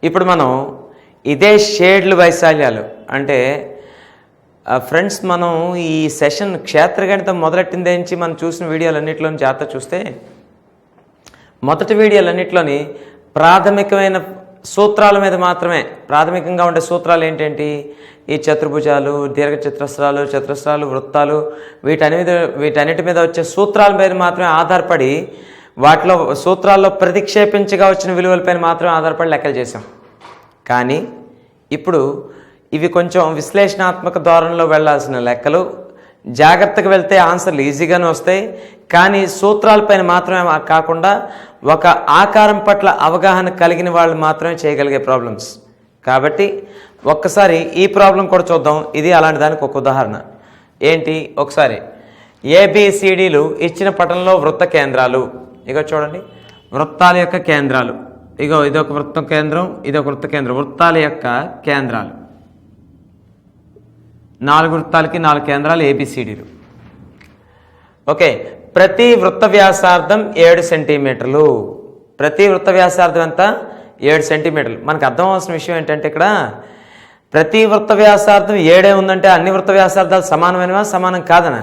ఇప్పుడు మనం ఇదే షేడ్లు వైశాల్యాలు అంటే ఫ్రెండ్స్, మనం ఈ సెషన్ క్షేత్రగణితం మొదలెట్టిందేంచి మనం చూసిన వీడియోలన్నింటిలోని జాగ్రత్త చూస్తే మొదటి వీడియోలన్నింటిలోని ప్రాథమికమైన సూత్రాల మీద మాత్రమే, ప్రాథమికంగా ఉండే సూత్రాలు ఏంటంటే ఈ చతుర్భుజాలు, దీర్ఘచతురస్రాలు, చతురస్రాలు, వృత్తాలు, వీటన్నిటి మీద వచ్చే సూత్రాల మీద మాత్రమే ఆధారపడి వాటిలో సూత్రాల్లో ప్రతిక్షేపించగా వచ్చిన విలువలపైన మాత్రమే ఆధారపడి లెక్కలు చేసాం. కానీ ఇప్పుడు ఇవి కొంచెం విశ్లేషణాత్మక ధోరణిలో వెళ్లాల్సిన లెక్కలు. జాగ్రత్తగా వెళ్తే ఆన్సర్లు ఈజీగానే వస్తాయి. కానీ సూత్రాలపైన మాత్రమే కాకుండా ఒక ఆకారం పట్ల అవగాహన కలిగిన వాళ్ళు మాత్రమే చేయగలిగే ప్రాబ్లమ్స్. కాబట్టి ఒక్కసారి ఈ ప్రాబ్లం కూడా చూద్దాం. ఇది అలాంటి దానికి ఒక ఉదాహరణ. ఏంటి, ఒకసారి ఏబిసిడీలు ఇచ్చిన పటంలో వృత్త కేంద్రాలు. ఇగో చూడండి, వృత్తాల యొక్క కేంద్రాలు. ఇగో ఇదొక వృత్త కేంద్రం, ఇదొక వృత్త కేంద్రం. వృత్తాల యొక్క కేంద్రాలు 4 వృత్తాలకి 4 కేంద్రాలు ఏబిసిడీలు. ఓకే, ప్రతి వృత్త వ్యాసార్థం 7 సెంటీమీటర్లు. ప్రతి వృత్త వ్యాసార్థం ఎంత? 7 సెంటీమీటర్లు. మనకు అర్థం అవలసిన విషయం ఏంటంటే ఇక్కడ ప్రతి వృత్త వ్యాసార్థం 7 ఉందంటే అన్ని వృత్త వ్యాసార్థాలు సమానమైనవా, సమానం కాదనా?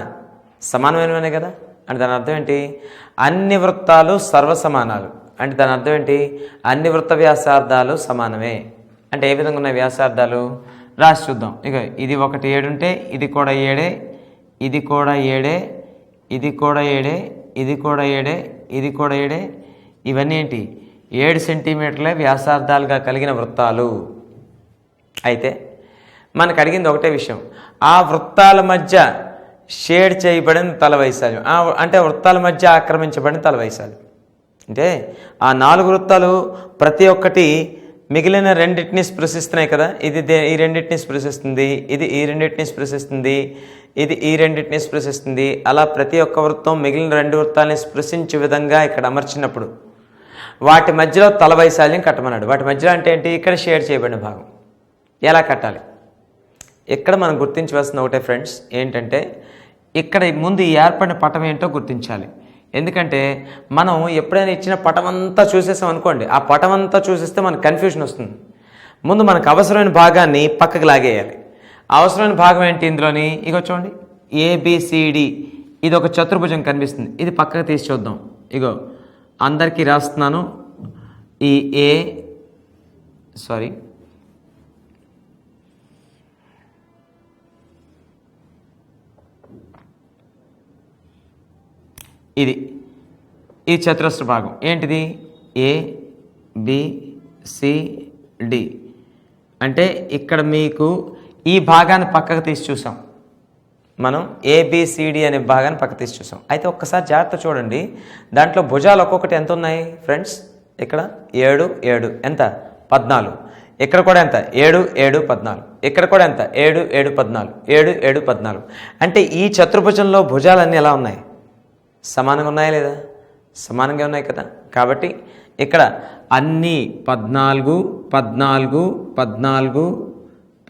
సమానమైనవనే కదా. అంటే దాని అర్థం ఏంటి? అన్ని వృత్తాలు సర్వసమానాలు. అంటే దాని అర్థం ఏంటి? అన్ని వృత్త వ్యాసార్థాలు సమానమే. అంటే ఏ విధంగా ఉన్నాయి వ్యాసార్థాలు రాసి చూద్దాం. ఇక ఇది ఒకటి 7 ఉంటే ఇది కూడా 7, ఇది కూడా 7, ఇది కూడా 7, ఇది కూడా 7, ఇది కూడా 7. ఇవన్నీ ఏంటి? 7 సెంటీమీటర్లే వ్యాసార్థాలుగా కలిగిన వృత్తాలు. అయితే మనకు అడిగింది ఒకటే విషయం, ఆ వృత్తాల మధ్య షేడ్ చేయబడిన తల వైశాల్యం, అంటే వృత్తాల మధ్య ఆక్రమించబడిన తల వైశాల్యం. అంటే ఆ 4 వృత్తాలు ప్రతి ఒక్కటి మిగిలిన రెండింటిని స్పృశిస్తున్నాయి కదా. ఇది ఈ రెండింటిని స్పృశిస్తుంది, ఇది ఈ రెండింటిని స్పృశిస్తుంది, ఇది ఈ రెండింటిని స్పృశిస్తుంది. అలా ప్రతి ఒక్క వృత్తం మిగిలిన 2 వృత్తాలని స్పృశించే విధంగా ఇక్కడ అమర్చినప్పుడు వాటి మధ్యలో తల వైశాల్యం కట్టమన్నాడు. వాటి మధ్యలో అంటే ఏంటి? ఇక్కడ షేడ్ చేయబడిన భాగం. ఎలా కట్టాలి? ఇక్కడ మనం గుర్తించవలసిన ఒకటే ఫ్రెండ్స్ ఏంటంటే, ఇక్కడ ముందు ఈ ఏర్పడిన పటం ఏంటో గుర్తించాలి. ఎందుకంటే మనం ఎప్పుడైనా ఇచ్చిన పటం అంతా చూసేసాం అనుకోండి, ఆ పటం అంతా చూసేస్తే మనకు కన్ఫ్యూజన్ వస్తుంది. ముందు మనకు అవసరమైన భాగాన్ని పక్కకు లాగేయాలి. అవసరమైన భాగం ఏంటి ఇందులోని? ఇగో చూడండి, ఏబిసిడి, ఇది ఒక చతుర్భుజం కనిపిస్తుంది. ఇది పక్కకు తీసి చూద్దాం. ఇగో అందరికీ రాస్తున్నాను. ఈ ఇది ఈ చతురస్ర భాగం ఏంటిది? ABCD. అంటే ఇక్కడ మీకు ఈ భాగాన్ని పక్కకు తీసి చూసాం. మనం ABCD అనే భాగాన్ని పక్కకు తీసి చూసాం. అయితే ఒక్కసారి జాగ్రత్త చూడండి, దాంట్లో భుజాలు ఒక్కొక్కటి ఎంత ఉన్నాయి ఫ్రెండ్స్? ఇక్కడ 7, 7 ఎంత? 14. ఇక్కడ కూడా ఎంత? 7, 7, 14. ఇక్కడ కూడా ఎంత? 7, 7, 14. 7, 7, 14. అంటే ఈ చతుర్భుజంలో భుజాలన్నీ ఎలా ఉన్నాయి? సమానంగా ఉన్నాయా లేదా? సమానంగా ఉన్నాయి కదా. కాబట్టి ఇక్కడ అన్నీ 14, 14, 14,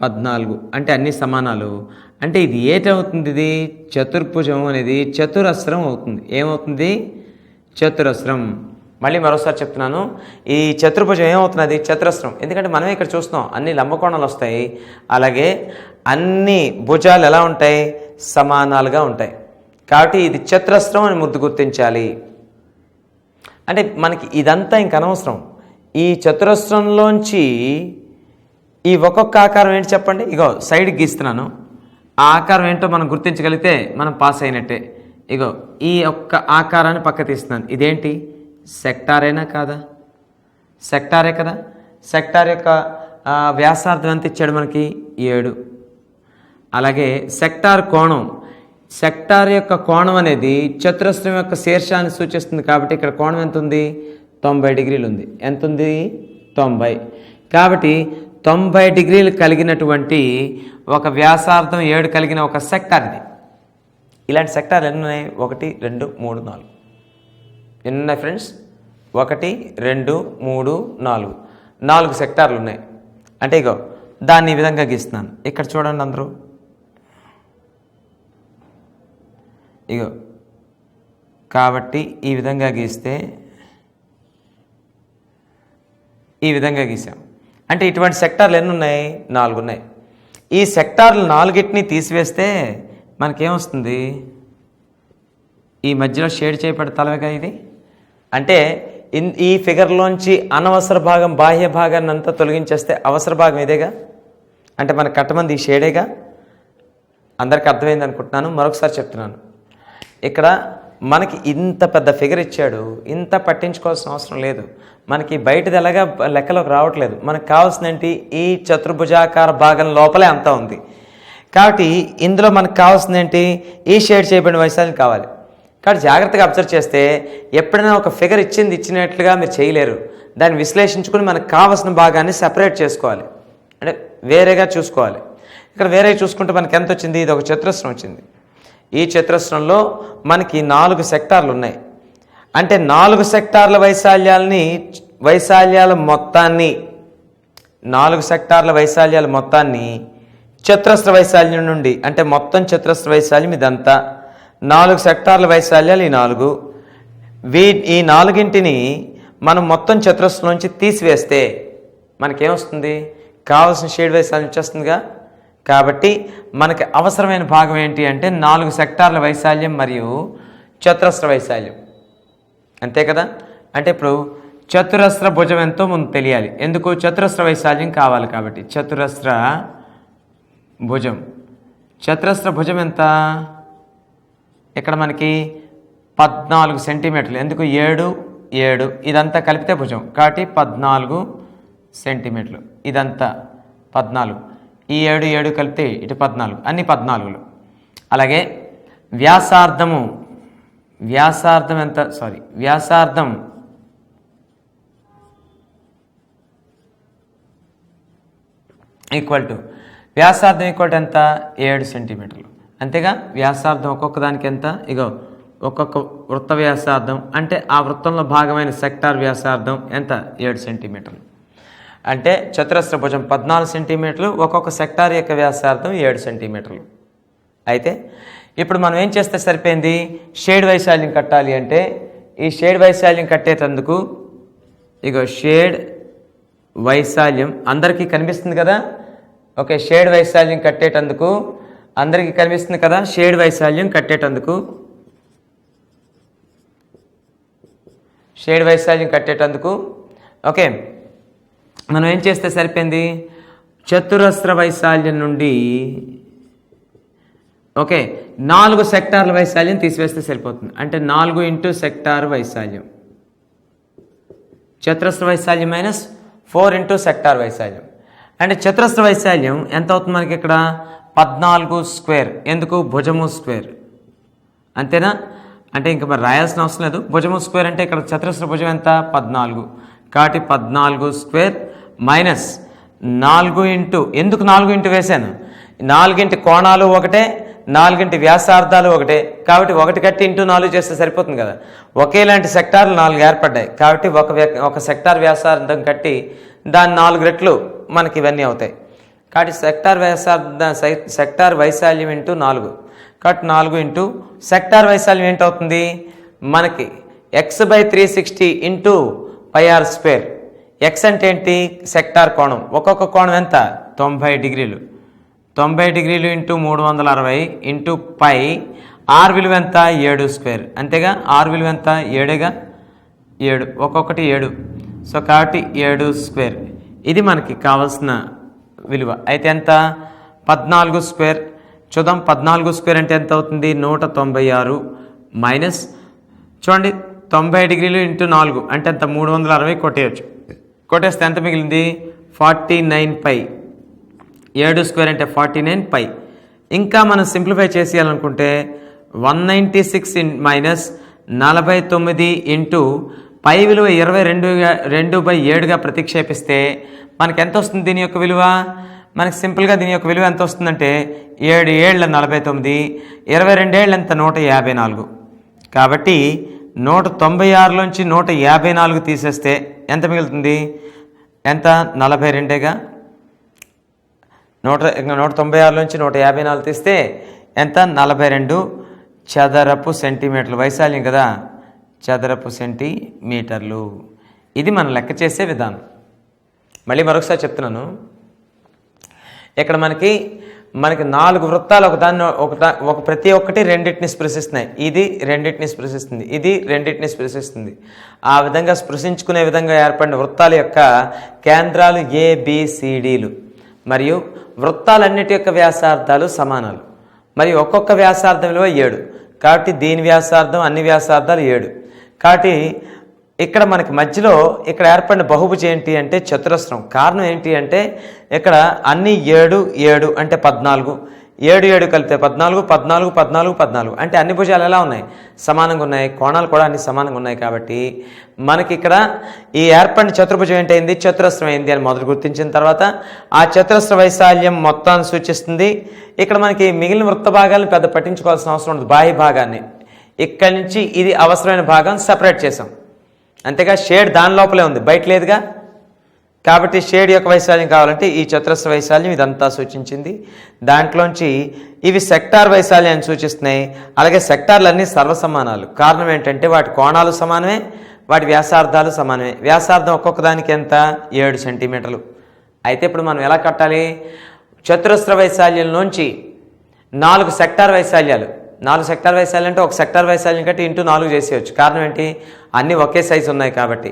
14 అంటే అన్ని సమానాలు. అంటే ఇది ఏటవుతుంది? ఇది చతుర్భుజం అనేది చతురస్రం అవుతుంది. ఏమవుతుంది? చతురస్రం. మళ్ళీ మరోసారి చెప్తున్నాను, ఈ చతుర్భుజం ఏమవుతుంది? అది చతురస్రం. ఎందుకంటే మనమే ఇక్కడ చూస్తున్నాం అన్ని లంబకోణాలు వస్తాయి. అలాగే అన్ని భుజాలు ఎలా ఉంటాయి? సమానాలుగా ఉంటాయి. కాబట్టి ఇది చతురస్రం అని ముద్దు గుర్తించాలి. అంటే మనకి ఇదంతా ఇంక అనవసరం. ఈ చతురస్రంలోంచి ఈ ఒక్కొక్క ఆకారం ఏంటి చెప్పండి? ఇగో సైడ్కి గీస్తున్నాను. ఆ ఆకారం ఏంటో మనం గుర్తించగలిగితే మనం పాస్ అయినట్టే. ఇగో ఈ ఒక్క ఆకారాన్ని పక్క తీస్తున్నాను. ఇదేంటి? సెక్టారేనా కాదా? సెక్టారే కదా. సెక్టార్ యొక్క వ్యాసార్థం ఎంత ఇచ్చాడు మనకి? 7. అలాగే సెక్టార్ కోణం, సెక్టార్ యొక్క కోణం అనేది చతురస్రం యొక్క శీర్షాన్ని సూచిస్తుంది. కాబట్టి ఇక్కడ కోణం ఎంత ఉంది? 90 డిగ్రీలు ఉంది. ఎంత ఉంది? 90. కాబట్టి 90 డిగ్రీలు కలిగినటువంటి ఒక వ్యాసార్థం 7 కలిగిన ఒక సెక్టార్ ఇది. ఇలాంటి సెక్టార్లు ఎన్ని ఉన్నాయి? 1, 2, 3, 4. ఎన్ని ఉన్నాయి ఫ్రెండ్స్? 1, 2, 3, 4. 4 సెక్టార్లు ఉన్నాయి. అంటే ఇగో దాన్ని ఈ విధంగా గీస్తున్నాను. ఇక్కడ చూడండి అందరూ. ఇగో కాబట్టి ఈ విధంగా గీస్తే ఈ విధంగా గీసాం. అంటే ఇటువంటి సెక్టార్లు ఎన్ని ఉన్నాయి? 4 ఉన్నాయి. ఈ సెక్టార్లు 4ని తీసివేస్తే మనకేమొస్తుంది? ఈ మధ్యలో షేడ్ చేయబడతాలుగా ఇది. అంటే ఈ ఫిగర్లోంచి అనవసర భాగం బాహ్య భాగాన్ని అంతా తొలగించేస్తే అవసర భాగం ఇదేగా. అంటే మనకు కట్టమంది ఈ షేడేగా. అందరికి అర్థమైంది అనుకుంటున్నాను. మరొకసారి చెప్తున్నాను. ఇక్కడ మనకి ఇంత పెద్ద ఫిగర్ ఇచ్చాడు, ఇంత పట్టించుకోవాల్సిన అవసరం లేదు. మనకి బయటది ఎలాగా లెక్కలోకి రావట్లేదు. మనకు కావాల్సిన ఏంటి? ఈ చతుర్భుజాకార భాగం లోపలే అంతా ఉంది. కాబట్టి ఇందులో మనకు కావాల్సింది ఏంటి? ఈ షేడ్ చేయబడిన వైశాల్యం కావాలి. కాబట్టి జాగ్రత్తగా అబ్జర్వ్ చేస్తే ఎప్పుడైనా ఒక ఫిగర్ ఇచ్చినట్లుగా మీరు చేయలేరు. దాన్ని విశ్లేషించుకుని మనకు కావాల్సిన భాగాన్ని సెపరేట్ చేసుకోవాలి, అంటే వేరేగా చూసుకోవాలి. ఇక్కడ వేరే చూసుకుంటే మనకి ఎంత వచ్చింది? ఇది ఒక చతురస్రం వచ్చింది. ఈ చతురస్రంలో మనకి 4 సెక్టార్లు ఉన్నాయి. అంటే 4 సెక్టార్ల వైశాల్యాల మొత్తాన్ని 4 సెక్టార్ల వైశాల్యాల మొత్తాన్ని చతురస్ర వైశాల్యం నుండి, అంటే మొత్తం చతురస్ర వైశాల్యం ఇదంతా 4 సెక్టార్ల వైశాల్యాలు. ఈ 4 ఈ 4ని మనం మొత్తం చతురస్రం నుంచి తీసివేస్తే మనకేమొస్తుంది? కావాల్సిన షేడ్ వైశాల్యం వచ్చేస్తుందిగా. కాబట్టి మనకి అవసరమైన భాగం ఏంటి అంటే 4 సెక్టార్ల వైశాల్యం మరియు చతురస్ర వైశాల్యం, అంతే కదా. అంటే ఇప్పుడు చతురస్ర భుజం ఎంతో ముందు తెలియాలి. ఎందుకు? చతురస్ర వైశాల్యం కావాలి కాబట్టి. చతురస్ర భుజం ఎంత? ఇక్కడ మనకి 14 సెంటీమీటర్లు. ఎందుకు? 7 7 ఇదంతా కలిపితే భుజం కాబట్టి 14 సెంటీమీటర్లు. ఇదంతా 14, ఈ 7 7 కలిపితే ఇటు 14, అన్ని 14లు. అలాగే వ్యాసార్థం ఎంత? వ్యాసార్థం ఈక్వల్ టు ఎంత? 7 సెంటీమీటర్లు, అంతేగా. వ్యాసార్థం ఒక్కొక్క దానికి ఎంత? ఇగో ఒక్కొక్క వృత్త వ్యాసార్థం అంటే ఆ వృత్తంలో భాగమైన సెక్టార్ వ్యాసార్థం ఎంత? 7 సెంటీమీటర్లు. అంటే చతురస్ర భుజం 14 సెంటీమీటర్లు, ఒక్కొక్క సెక్టార్ యొక్క వ్యాసార్థం 7 సెంటీమీటర్లు. అయితే ఇప్పుడు మనం ఏం చేస్తే సరిపోయింది? షేడ్ వైశాల్యం కట్టాలి అంటే ఈ షేడ్ వైశాల్యం కట్టేటందుకు ఇగో షేడ్ వైశాల్యం అందరికీ కనిపిస్తుంది కదా. ఓకే, షేడ్ వైశాల్యం కట్టేటందుకు అందరికీ కనిపిస్తుంది కదా. షేడ్ వైశాల్యం కట్టేటందుకు ఓకే మనం ఏం చేస్తే సరిపోయింది? చతురస్ర వైశాల్యం నుండి 4 సెక్టార్ల వైశాల్యం తీసివేస్తే సరిపోతుంది. అంటే 4 ఇంటూ సెక్టార్ వైశాల్యం, చతురస్ర వైశాల్యం మైనస్ 4 ఇంటూ సెక్టార్ వైశాల్యం. అంటే చతురస్ర వైశాల్యం ఎంత అవుతుంది మనకి? ఇక్కడ 14 స్క్వేర్. ఎందుకు? భుజము స్క్వేర్, అంతేనా. అంటే ఇంకా మరి రాయాల్సిన అవసరం లేదు. భుజము స్క్వేర్ అంటే ఇక్కడ చతురస్ర భుజం ఎంత? 14. కాబట్టి 14 స్క్వేర్ మైనస్ 4 ఇంటూ, ఎందుకు 4 ఇంటూ వేశాను? 4 కోణాలు ఒకటే, 4 వ్యాసార్థాలు ఒకటే. కాబట్టి 1 కట్టి ఇంటూ 4 చేస్తే సరిపోతుంది కదా. ఒకేలాంటి సెక్టార్లు 4 ఏర్పడ్డాయి కాబట్టి ఒక సెక్టార్ వ్యాసార్థం కట్టి దాని 4 రెట్లు మనకి ఇవన్నీ అవుతాయి. కాబట్టి సెక్టార్ వైశాల్యం ఇంటూ 4, కాబట్టి 4 ఇంటూ సెక్టార్ వైశాల్యం ఏంటవుతుంది మనకి? x/360 into πr square. X అంటే ఏంటి? సెక్టార్ కోణం. ఒక్కొక్క కోణం ఎంత? 90 డిగ్రీలు. 90 డిగ్రీలు ఇంటూ 360 ఇంటూ పై. ఆర్ విలువ ఎంత? 7 స్క్వేర్, అంతేగా. ఆర్ విలువ ఎంత? 7గా, 7 ఒక్కొక్కటి 7. సో కాబట్టి 7 స్క్వేర్ ఇది మనకి కావాల్సిన విలువ. అయితే ఎంత? 14 స్క్వేర్. చూద్దాం 14 స్క్వేర్ అంటే ఎంత అవుతుంది? 196 మైనస్ చూడండి 90 డిగ్రీలు ఇంటూ 4 అంటే ఎంత? 360 కొట్టేయచ్చు. కొట్టేస్తే ఎంత మిగిలింది? 49 పై. 7 స్క్వేర్ అంటే 49 పై. ఇంకా మనం సింప్లిఫై చేసేయాలనుకుంటే 196 మైనస్ 49 ఇంటూ పై విలువ 22/7గా ప్రతిక్షేపిస్తే మనకి ఎంత వస్తుంది? దీని యొక్క విలువ మనకి సింపుల్గా దీని యొక్క విలువ ఎంత వస్తుందంటే 7 7 49, 22 ఏళ్ళు ఎంత? 154. కాబట్టి 196లోంచి 154 తీసేస్తే ఎంత మిగులుతుంది? ఎంత? 42గా. 196లోంచి 154 తీస్తే ఎంత? 42 చదరపు సెంటీమీటర్లు. వైశాల్యం కదా, చదరపు సెంటీమీటర్లు. ఇది మనం లెక్క చేసే విధానం. మళ్ళీ మరొకసారి చెప్తున్నాను, ఇక్కడ మనకి 4 వృత్తాలు ఒక ప్రతి ఒక్కటి రెండింటిని స్పృశిస్తున్నాయి. ఇది రెండింటిని స్పృశిస్తుంది, ఇది రెండింటిని స్పృశిస్తుంది. ఆ విధంగా స్పృశించుకునే విధంగా ఏర్పడిన వృత్తాల యొక్క కేంద్రాలు ABCDలు. మరియు వృత్తాలన్నిటి యొక్క వ్యాసార్థాలు సమానాలు. మరియు ఒక్కొక్క వ్యాసార్థం విలువ 7. కాబట్టి దీని వ్యాసార్థం అన్ని వ్యాసార్థాలు 7. కాబట్టి ఇక్కడ మనకి మధ్యలో ఇక్కడ ఏర్పడిన బహుభుజం ఏంటి అంటే చతురస్రం. కారణం ఏంటి అంటే ఇక్కడ అన్ని 7 7 అంటే 14, 7 7 కలిపితే 14 14 14 14 అంటే అన్ని భుజాలు ఎలా ఉన్నాయి? సమానంగా ఉన్నాయి. కోణాలు కూడా అన్ని సమానంగా ఉన్నాయి. కాబట్టి మనకి ఇక్కడ ఈ ఏర్పడిన చతుర్భుజం ఏంటైంది? చతురస్రం అయింది అని మొదలు గుర్తించిన తర్వాత ఆ చతురస్ర వైశాల్యం మొత్తాన్ని సూచిస్తుంది. ఇక్కడ మనకి మిగిలిన వృత్త భాగాలను పెద్ద పట్టించుకోవాల్సిన అవసరం ఉండదు. బాహ్య భాగాన్ని ఇక్కడి నుంచి ఇది అవసరమైన భాగం సపరేట్ చేసాం, అంతేగా షేడ్ దాని లోపలే ఉంది, బయట లేదుగా. కాబట్టి షేడ్ యొక్క వైశాల్యం కావాలంటే ఈ చతురస్ర వైశాల్యం ఇదంతా సూచించింది. దాంట్లోంచి ఇవి సెక్టార్ వైశాల్యాన్ని సూచిస్తున్నాయి. అలాగే సెక్టార్లు అన్నీ సర్వసమానాలు. కారణం ఏంటంటే వాటి కోణాలు సమానమే, వాటి వ్యాసార్థాలు సమానమే. వ్యాసార్థం ఒక్కొక్క దానికి ఎంత? 7 సెంటీమీటర్లు. అయితే ఇప్పుడు మనం ఎలా కట్టాలి? చతురస్ర వైశాల్యంలోంచి 4 సెక్టార్ వైశాల్యాలు. 4 సెక్టార్ వైశాల్యం అంటే ఒక సెక్టార్ వైశాల్యం కట్టి ఇంటూ 4 చేసేయచ్చు. కారణం ఏంటి? అన్నీ ఒకే సైజు ఉన్నాయి కాబట్టి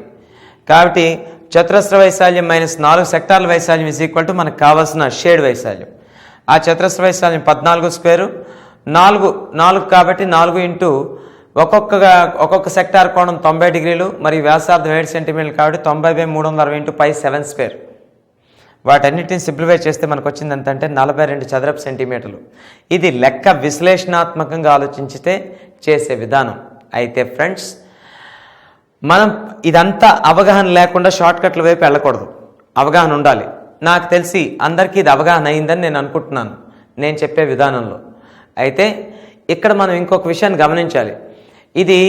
చతురస్ర వైశాల్యం -4 సెక్టార్ల వైశాల్యం = మనకు కావాల్సిన షేడ్ వైశాల్యం. ఆ చతురస్ర వైశాల్యం 14 స్క్వేరు, 4 కాబట్టి 4 ఇంటూ ఒక్కొక్క సెక్టార్ కోణం 90 డిగ్రీలు మరియు వ్యాసార్థం 7 సెంటీమీటర్లు కాబట్టి 90/360 ఇంటూ π 7 స్క్వేర్. వాటన్నిటిని సింప్లిఫై చేస్తే మనకు వచ్చింది ఎంత అంటే 42 చదరపు సెంటీమీటర్లు. ఇది లెక్క విశ్లేషణాత్మకంగా ఆలోచించితే చేసే విధానం. అయితే ఫ్రెండ్స్, మనం ఇదంతా అవగాహన లేకుండా షార్ట్కట్ల వైపు వెళ్ళకూడదు. అవగాహన ఉండాలి. నాకు తెలిసి అందరికీ ఇది అవగాహన అయిందని నేను అనుకుంటున్నాను నేను చెప్పే విధానంలో. అయితే ఇక్కడ మనం ఇంకొక విషయాన్ని గమనించాలి. ఇది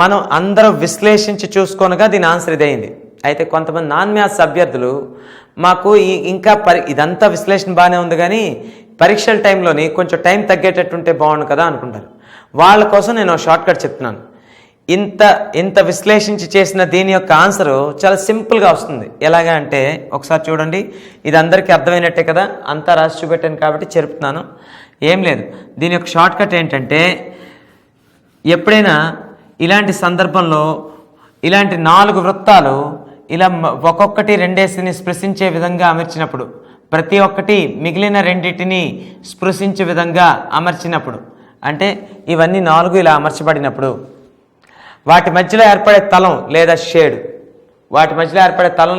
మనం అందరూ విశ్లేషించి చూసుకోనగా దీని ఆన్సర్ ఇదైంది. అయితే కొంతమంది నాన్ మ్యాథ్స్ అభ్యర్థులు మాకు ఇంకా ఇదంతా విశ్లేషణ బాగానే ఉంది కానీ పరీక్షల టైంలోని కొంచెం టైం తగ్గేటట్టుంటే బాగుండు కదా అనుకుంటారు. వాళ్ళ కోసం నేను షార్ట్కట్ చెప్తున్నాను. ఇంత విశ్లేషించి చేసిన దీని యొక్క ఆన్సరు చాలా సింపుల్గా వస్తుంది. ఎలాగా అంటే ఒకసారి చూడండి. ఇది అందరికీ అర్థమైనట్టే కదా, అంతా రాసి చూపెట్టాను కాబట్టి చెప్తున్నాను. ఏం లేదు, దీని యొక్క షార్ట్కట్ ఏంటంటే ఎప్పుడైనా ఇలాంటి సందర్భంలో ఇలాంటి 4 వృత్తాలు ఇలా ఒక్కొక్కటి రెండేసిని స్పృశించే విధంగా అమర్చినప్పుడు, ప్రతి ఒక్కటి మిగిలిన రెండింటిని స్పృశించే విధంగా అమర్చినప్పుడు, అంటే ఇవన్నీ 4 ఇలా అమర్చబడినప్పుడు వాటి మధ్యలో ఏర్పడే తలం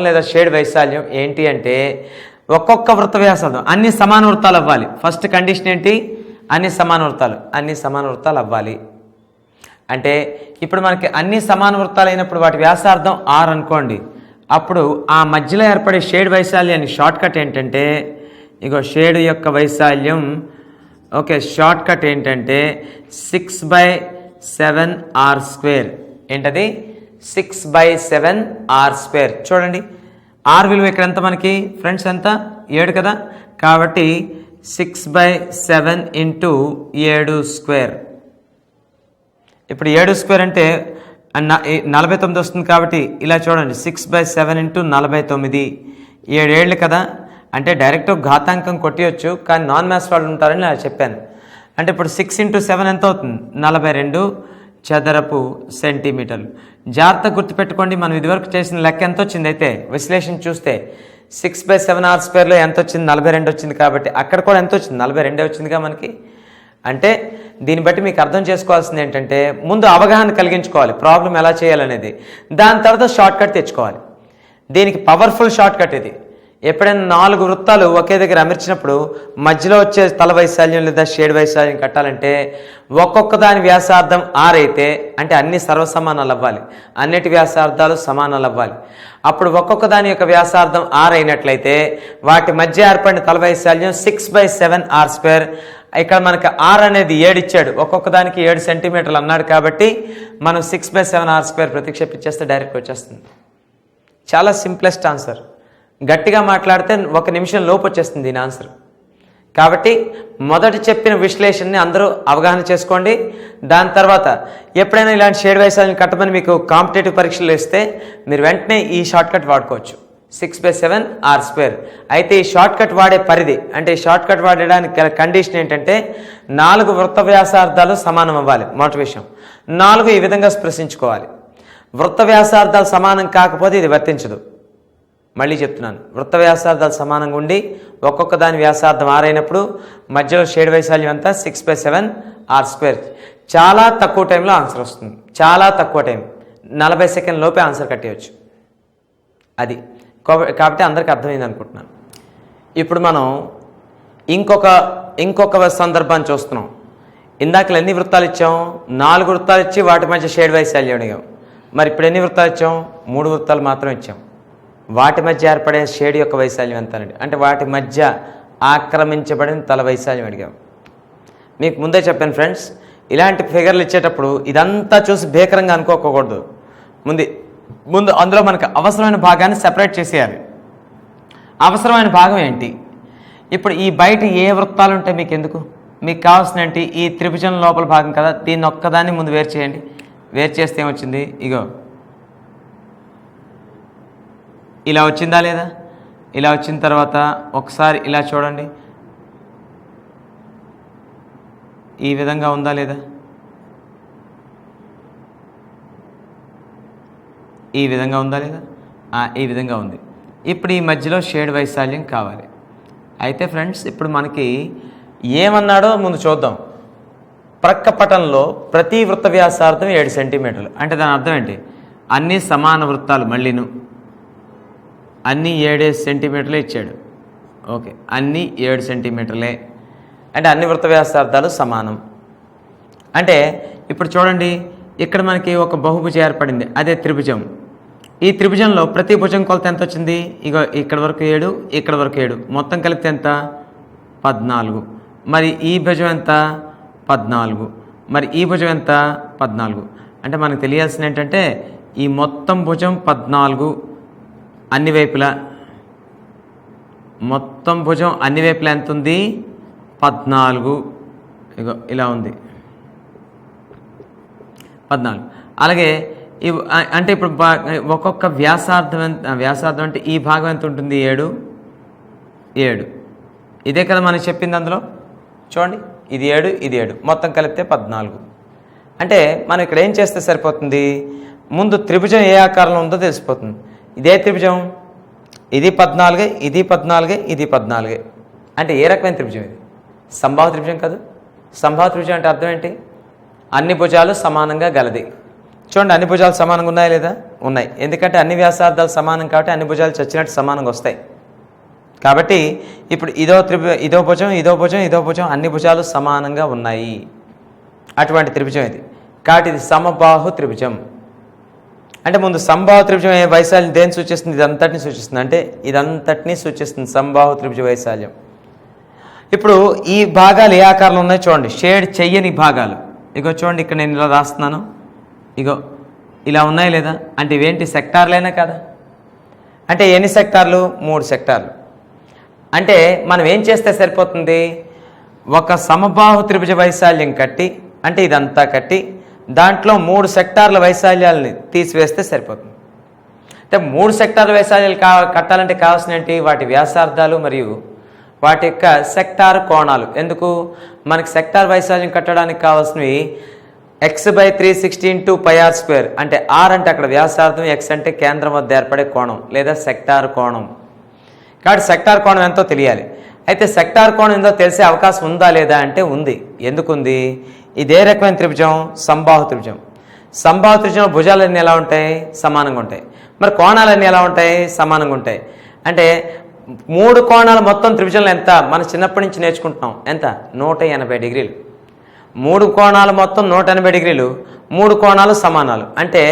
లేదా షేడ్ వైశాల్యం ఏంటి అంటే ఒక్కొక్క వృత్త వ్యాసార్థం అన్ని సమాన వృత్తాలు అవ్వాలి. ఫస్ట్ కండిషన్ ఏంటి? అన్ని సమాన వృత్తాలు అవ్వాలి. అంటే ఇప్పుడు మనకి అన్ని సమాన వృత్తాలు అయినప్పుడు వాటి వ్యాసార్థం r అనుకోండి. అప్పుడు ఆ మధ్యలో ఏర్పడే షేడ్ వైశాల్యాన్ని షార్ట్కట్ ఏంటంటే ఇగో షేడ్ యొక్క వైశాల్యం షార్ట్కట్ ఏంటంటే 6/7r². ఏంటది? 6/7r². చూడండి, r విలువ ఇక్కడ ఎంత మనకి ఫ్రెండ్స్? ఎంత? 7 కదా. కాబట్టి 6/7 ఇంటూ 7². ఇప్పుడు 7² అంటే 49 వస్తుంది. కాబట్టి ఇలా చూడండి, 6/7 ఇంటూ 49, 7 ఏళ్ళు కదా. అంటే డైరెక్ట్ ఘాతాంకం కొట్టేయచ్చు, కానీ నాన్ మ్యాథ్స్ వాళ్ళు ఉంటారని నేను చెప్పాను. అంటే ఇప్పుడు 6 × 7 ఎంత అవుతుంది? 42 చదరపు సెంటీమీటర్లు. జాగ్రత్తగా గుర్తుపెట్టుకోండి, మనం ఇదివరకు చేసిన లెక్క ఎంత వచ్చింది? అయితే విశ్లేషణ చూస్తే 6/7r²లో ఎంత వచ్చింది? 42 వచ్చింది. కాబట్టి అక్కడ కూడా ఎంత వచ్చింది? 42 వచ్చిందిగా మనకి. అంటే దీన్ని బట్టి మీకు అర్థం చేసుకోవాల్సింది ఏంటంటే ముందు అవగాహన కలిగించుకోవాలి ప్రాబ్లం ఎలా చేయాలనేది. దాని తర్వాత షార్ట్కట్ తెచ్చుకోవాలి. దీనికి పవర్ఫుల్ షార్ట్కట్ ఇది. ఎప్పుడైనా 4 వృత్తాలు ఒకే దగ్గర అమర్చినప్పుడు మధ్యలో వచ్చే తల వైశాల్యం లేదా షేడ్ వైశాల్యం కట్టాలంటే ఒక్కొక్క దాని వ్యాసార్థం r అయితే, అంటే అన్ని సర్వసమానాలు అవ్వాలి, అన్నిటి వ్యాసార్థాలు సమానాలు అవ్వాలి. అప్పుడు ఒక్కొక్క దాని యొక్క వ్యాసార్థం r అయినట్లయితే వాటి మధ్య ఏర్పడిన తల వైశాల్యం 6/7r². ఇక్కడ మనకి r అనేది 7 ఇచ్చాడు, ఒక్కొక్క దానికి 7 సెంటీమీటర్లు అన్నాడు. కాబట్టి మనం 6/7r² ప్రతిక్షేపించేస్తే డైరెక్ట్ వచ్చేస్తుంది. చాలా సింప్లెస్ట్ ఆన్సర్. గట్టిగా మాట్లాడితే 1 నిమిషం లోపు వచ్చేస్తుంది దీని ఆన్సర్. కాబట్టి మొదటి చెప్పిన విశ్లేషణని అందరూ అవగాహన చేసుకోండి. దాని తర్వాత ఎప్పుడైనా ఇలాంటి షేడ్ వైశాల్యం కట్టమని మీకు కాంపిటేటివ్ పరీక్షలు ఇస్తే మీరు వెంటనే ఈ షార్ట్కట్ వాడుకోవచ్చు. 6/7 r². అయితే ఈ షార్ట్ కట్ వాడే పరిధి, అంటే ఈ షార్ట్ కట్ వాడడానికి కండిషన్ ఏంటంటే 4 వృత్త వ్యాసార్థాలు సమానం అవ్వాలి. మొదటి విషయం. 4 ఈ విధంగా స్పృశించుకోవాలి. వృత్త వ్యాసార్థాలు సమానం కాకపోతే ఇది వర్తించదు. మళ్ళీ చెప్తున్నాను, వృత్త వ్యాసార్థాలు సమానంగా ఉండి ఒక్కొక్క దాని వ్యాసార్థం 6 అయినప్పుడు మధ్యలో షేడ్ వైశాల్యం అంతా 6/7 r². చాలా తక్కువ టైంలో ఆన్సర్ వస్తుంది. చాలా తక్కువ టైం, 40 సెకండ్ల లోపే ఆన్సర్ కట్టేయచ్చు. అది కాబట్టి అందరికీ అర్థమైంది అనుకుంటున్నాను. ఇప్పుడు మనం ఇంకొక సందర్భాన్ని చూస్తున్నాం. ఇందాకలు ఎన్ని వృత్తాలు ఇచ్చాం? 4 వృత్తాలు ఇచ్చి వాటి మధ్య షేడ్ వైశాల్యం అడిగాం. మరి ఇప్పుడు ఎన్ని వృత్తాలు ఇచ్చాం? 3 వృత్తాలు మాత్రం ఇచ్చాం. వాటి మధ్య ఏర్పడే షేడ్ యొక్క వైశాల్యం ఎంత అండి? అంటే వాటి మధ్య ఆక్రమించబడిన తల వైశాల్యం అడిగాం. మీకు ముందే చెప్పాను ఫ్రెండ్స్, ఇలాంటి ఫిగర్లు ఇచ్చేటప్పుడు ఇదంతా చూసి భీకరంగా అనుకోకూడదు. ముందు అందులో మనకు అవసరమైన భాగాన్ని సెపరేట్ చేసేయాలి. అవసరమైన భాగం ఏంటి? ఇప్పుడు ఈ బయట ఏ వృత్తాలు ఉంటాయి మీకు ఎందుకు? మీకు కావాల్సిన ఏంటి? ఈ త్రిభుజం లోపల భాగం కదా, దీన్ని ఒక్కదాన్ని ముందు వేరు చేయండి. వేరు చేస్తే ఏమొచ్చింది? ఇగో ఇలా వచ్చిందా లేదా? ఇలా వచ్చిన తర్వాత ఒకసారి ఇలా చూడండి, ఈ విధంగా ఉందా లేదా? ఈ విధంగా ఉందా లేదా? ఈ విధంగా ఉంది. ఇప్పుడు ఈ మధ్యలో షేడ్ వైశాల్యం కావాలి. అయితే ఫ్రెండ్స్, ఇప్పుడు మనకి ఏమన్నాడో ముందు చూద్దాం. ప్రక్క పటంలో ప్రతి వృత్త వ్యాసార్థం 7 సెంటీమీటర్లు. అంటే దాని అర్థం ఏంటి? అన్ని సమాన వృత్తాలు, మళ్ళీను అన్నీ 7 సెంటీమీటర్లే ఇచ్చాడు. ఓకే, అన్నీ 7 సెంటీమీటర్లే. అంటే అన్ని వృత్త వ్యాసార్థాలు సమానం. అంటే ఇప్పుడు చూడండి, ఇక్కడ మనకి ఒక బహుభుజం ఏర్పడింది, అదే త్రిభుజం. ఈ త్రిభుజంలో ప్రతి భుజం కొలత ఎంత వచ్చింది? ఇగో ఇక్కడ వరకు 7, ఇక్కడ వరకు 7, మొత్తం కలిపితే ఎంత? 14. మరి ఈ భుజం ఎంత? 14. మరి ఈ భుజం ఎంత? 14. అంటే మనకు తెలియాల్సింది ఏంటంటే ఈ మొత్తం భుజం 14 అన్ని వైపులా, మొత్తం భుజం అన్ని వైపులా ఎంత ఉంది? 14. ఇగో ఇలా ఉంది 14. అలాగే అంటే ఇప్పుడు ఒక్కొక్క వ్యాసార్థం అంటే ఈ భాగం ఎంత ఉంటుంది? 7. ఇదే కదా మనం చెప్పింది. అందులో చూడండి, ఇది 7, ఇది 7, మొత్తం కలిపితే 14. అంటే మనం ఇక్కడ ఏం చేస్తే సరిపోతుంది? ముందు త్రిభుజం ఏ ఆకారంలో ఉందో తెలిసిపోతుంది. ఇదే త్రిభుజం, ఇది 14, ఇది 14, ఇది 14. అంటే ఏ రకమైన త్రిభుజం ఇది? సంభావ త్రిభుజం కాదు. సంభావ త్రిభుజం అంటే అర్థం ఏంటి? అన్ని భుజాలు సమానంగా గలది. చూడండి, అన్ని భుజాలు సమానంగా ఉన్నాయా లేదా? ఉన్నాయి. ఎందుకంటే అన్ని వ్యాసార్థాలు సమానం కాబట్టి అన్ని భుజాలు చచ్చినట్టు సమానంగా వస్తాయి. కాబట్టి ఇప్పుడు ఇదో భుజం, ఇదో భుజం, ఇదో భుజం, అన్ని భుజాలు సమానంగా ఉన్నాయి. అటువంటి త్రిభుజం ఇది. కాబట్టి ఇది సమబాహు త్రిభుజం. అంటే ముందు సంబాహు త్రిభుజం వైశాల్యం దేని సూచిస్తుంది? ఇదంతటిని సూచిస్తుంది. అంటే ఇదంతటినీ సూచిస్తుంది సంబాహు త్రిభుజ వైశాల్యం. ఇప్పుడు ఈ భాగాలు ఏ ఆకారంలో ఉన్నాయో చూడండి, షేడ్ చెయ్యని భాగాలు. ఇగో చూడండి, ఇక్కడ నేను ఇలా రాస్తున్నాను. ఇగో ఇలా ఉన్నాయి లేదా? అంటే ఇవేంటి? సెక్టార్లైనా కదా? అంటే ఎన్ని సెక్టార్లు? 3 సెక్టార్లు. అంటే మనం ఏం చేస్తే సరిపోతుంది? ఒక సమబాహు త్రిభుజ వైశాల్యం కట్టి, అంటే ఇదంతా కట్టి దాంట్లో 3 సెక్టార్ల వైశాల్యాలని తీసివేస్తే సరిపోతుంది. అంటే 3 సెక్టార్ల వైశాల్యాలు కట్టాలంటే కావాల్సిన ఏంటి? వాటి వ్యాసార్థాలు మరియు వాటి యొక్క సెక్టార్ కోణాలు. ఎందుకు? మనకి సెక్టార్ వైశాల్యం కట్టడానికి కావాల్సినవి x/360 × πr². అంటే r అంటే అక్కడ వ్యాసార్థం, x అంటే కేంద్రం వద్ద ఏర్పడే కోణం లేదా సెక్టార్ కోణం. కాబట్టి సెక్టార్ కోణం ఎంతో తెలియాలి. అయితే సెక్టార్ కోణం ఎంతో తెలిసే అవకాశం ఉందా లేదా అంటే ఉంది. ఎందుకుంది? ఇదే రకమైన త్రిభుజం సంబాహు త్రిభుజం. సంబాహు త్రిభుజంలో భుజాలన్నీ ఎలా ఉంటాయి? సమానంగా ఉంటాయి. మరి కోణాలన్నీ ఎలా ఉంటాయి? సమానంగా ఉంటాయి. అంటే 3 కోణాలు మొత్తం త్రిభుజంలో ఎంత? మనం చిన్నప్పటి నుంచి నేర్చుకుంటున్నాం. ఎంత? 180 డిగ్రీలు. 3 కోణాలు మొత్తం 180 డిగ్రీలు. 3 కోణాలు సమానాలు. అంటే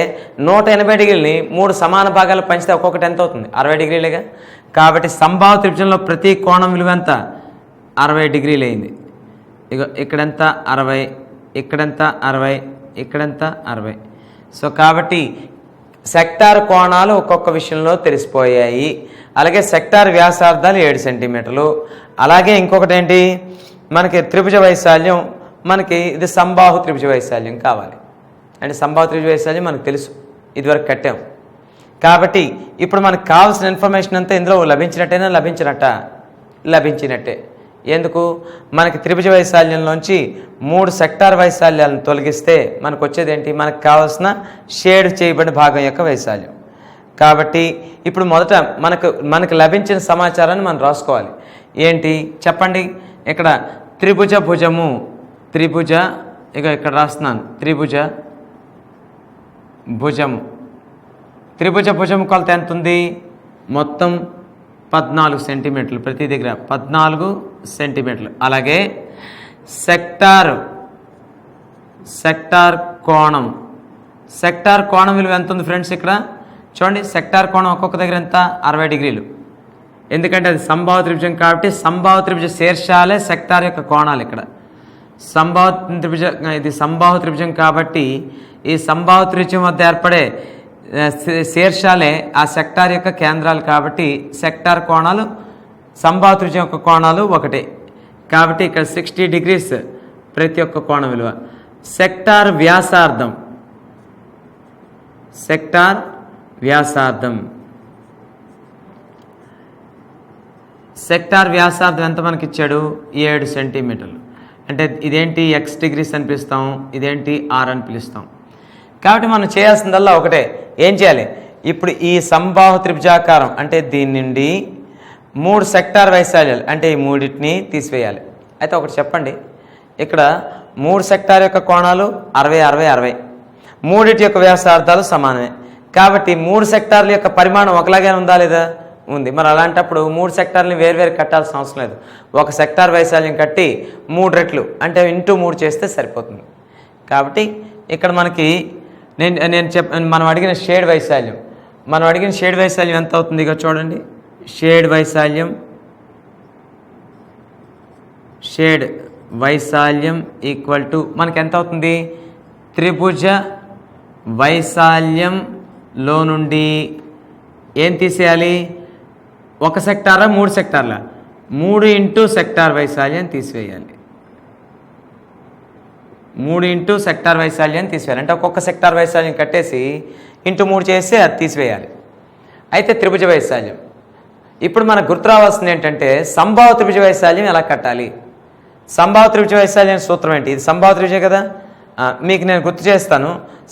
180 డిగ్రీలని 3 సమాన భాగాలు పంచితే ఒక్కొక్కటి ఎంత అవుతుంది? 60 డిగ్రీలుగా. కాబట్టి సంబాహు త్రిభుజంలో ప్రతి కోణం విలువ ఎంత? 60 డిగ్రీలు అయింది. ఇగో ఇక్కడంత 60, ఇక్కడంత 60, ఇక్కడంత 60. సో కాబట్టి సెక్టార్ కోణాలు ఒక్కొక్క విషయంలో తెలిసిపోయాయి. అలాగే సెక్టార్ వ్యాసార్థాలు 7 సెంటీమీటర్లు. అలాగే ఇంకొకటి ఏంటి? మనకి త్రిభుజ వైశాల్యం, మనకి ఇది సంబాహు త్రిభుజ వైశాల్యం కావాలి. అంటే సంబాహు త్రిభుజ వైశాల్యం మనకు తెలుసు, ఇదివరకు కట్టాం. కాబట్టి ఇప్పుడు మనకు కావాల్సిన ఇన్ఫర్మేషన్ అంతా ఇందులో లభించినట్టేనా లభించినట్టే. ఎందుకు? మనకి త్రిభుజ వైశాల్యంలోంచి 3 సెక్టార్ వైశాల్యాలను తొలగిస్తే మనకు వచ్చేది ఏంటి? మనకు కావాల్సిన షేడ్ చేయబడిన భాగం యొక్క వైశాల్యం. కాబట్టి ఇప్పుడు మొదట మనకు లభించిన సమాచారాన్ని మనం రాసుకోవాలి. ఏంటి చెప్పండి? ఇక్కడ త్రిభుజ ఇక్కడ రాస్తున్నాను. త్రిభుజ భుజము కొలత ఎంత ఉంది? మొత్తం 14 సెంటీమీటర్లు, ప్రతి దగ్గర 14 సెంటీమీటర్లు. అలాగే సెక్టార్ కోణం విలువ ఎంత ఉంది ఫ్రెండ్స్? ఇక్కడ చూడండి, సెక్టార్ కోణం ఒక్కొక్క దగ్గర ఎంత? 60 డిగ్రీలు. ఎందుకంటే అది సంభావ త్రిభుజం కాబట్టి సంభావ త్రిభుజ శీర్షాలే సెక్టార్ యొక్క కోణాలు. ఇక్కడ ఇది సంభావ త్రిభుజం కాబట్టి ఈ సంభావ త్రిభుజం వద్ద ఏర్పడే శీర్షాలే ఆ సెక్టార్ యొక్క కేంద్రాలు కాబట్టి సెక్టార్ కోణాలు సంభావ త్రిభుజం యొక్క కోణాలు ఒకటే. కాబట్టి ఇక్కడ 60 డిగ్రీస్ ప్రతి ఒక్క కోణం విలువ. సెక్టార్ వ్యాసార్థం ఎంత మనకి ఇచ్చాడు? 7 సెంటీమీటర్లు. అంటే ఇదేంటి? ఎక్స్ డిగ్రీస్ అని పిలుస్తాం, ఇదేంటి? ఆర్ అని పిలుస్తాం. కాబట్టి మనం చేయాల్సిందల్లా ఒకటే. ఏం చేయాలి? ఇప్పుడు ఈ సంబాహు త్రిభుజాకారం అంటే దీని నుండి 3 సెక్టార్ వైశాల్యాలు అంటే ఈ మూడింటిని తీసివేయాలి. అయితే ఒకటి చెప్పండి, ఇక్కడ 3 సెక్టార్ యొక్క కోణాలు 60, 60, 60. మూడింటి యొక్క వ్యాసార్థాలు సమానమే. కాబట్టి 3 సెక్టార్ల యొక్క పరిమాణం ఒకలాగే ఉందా లేదా? ఉంది. మరి అలాంటప్పుడు 3 సెక్టార్లని వేరువేరు కట్టాల్సిన అవసరం లేదు. ఒక సెక్టార్ వైశాల్యం కట్టి 3 రెట్లు అంటే ఇంటూ 3 చేస్తే సరిపోతుంది. కాబట్టి ఇక్కడ మనకి మనం అడిగిన షేడ్ వైశాల్యం ఎంత అవుతుంది? ఇక చూడండి, షేడ్ వైశాల్యం ఈక్వల్ టు మనకి ఎంత అవుతుంది? త్రిభుజ వైశాల్యంలో నుండి ఏం తీసేయాలి? 1 సెక్టారా 3 సెక్టార్లా? 3 ఇంటూ సెక్టార్ వైశాల్యం తీసివేయాలి. 3 ఇంటూ సెక్టార్ వైశాల్యం తీసివేయాలి. అంటే ఒక్కొక్క సెక్టార్ వైశాల్యం కట్టేసి ఇంటూ 3 చేస్తే అది తీసివేయాలి. అయితే త్రిభుజ వైశాల్యం ఇప్పుడు మనకు గుర్తు రావాల్సింది ఏంటంటే సంభావ త్రిభుజ వైశాల్యం ఎలా కట్టాలి? సంభావ త్రిభుజ వైశాల్యం సూత్రం ఏంటి? ఇది సంభావ త్రిభుజే కదా. మీకు నేను గుర్తు చేస్తాను.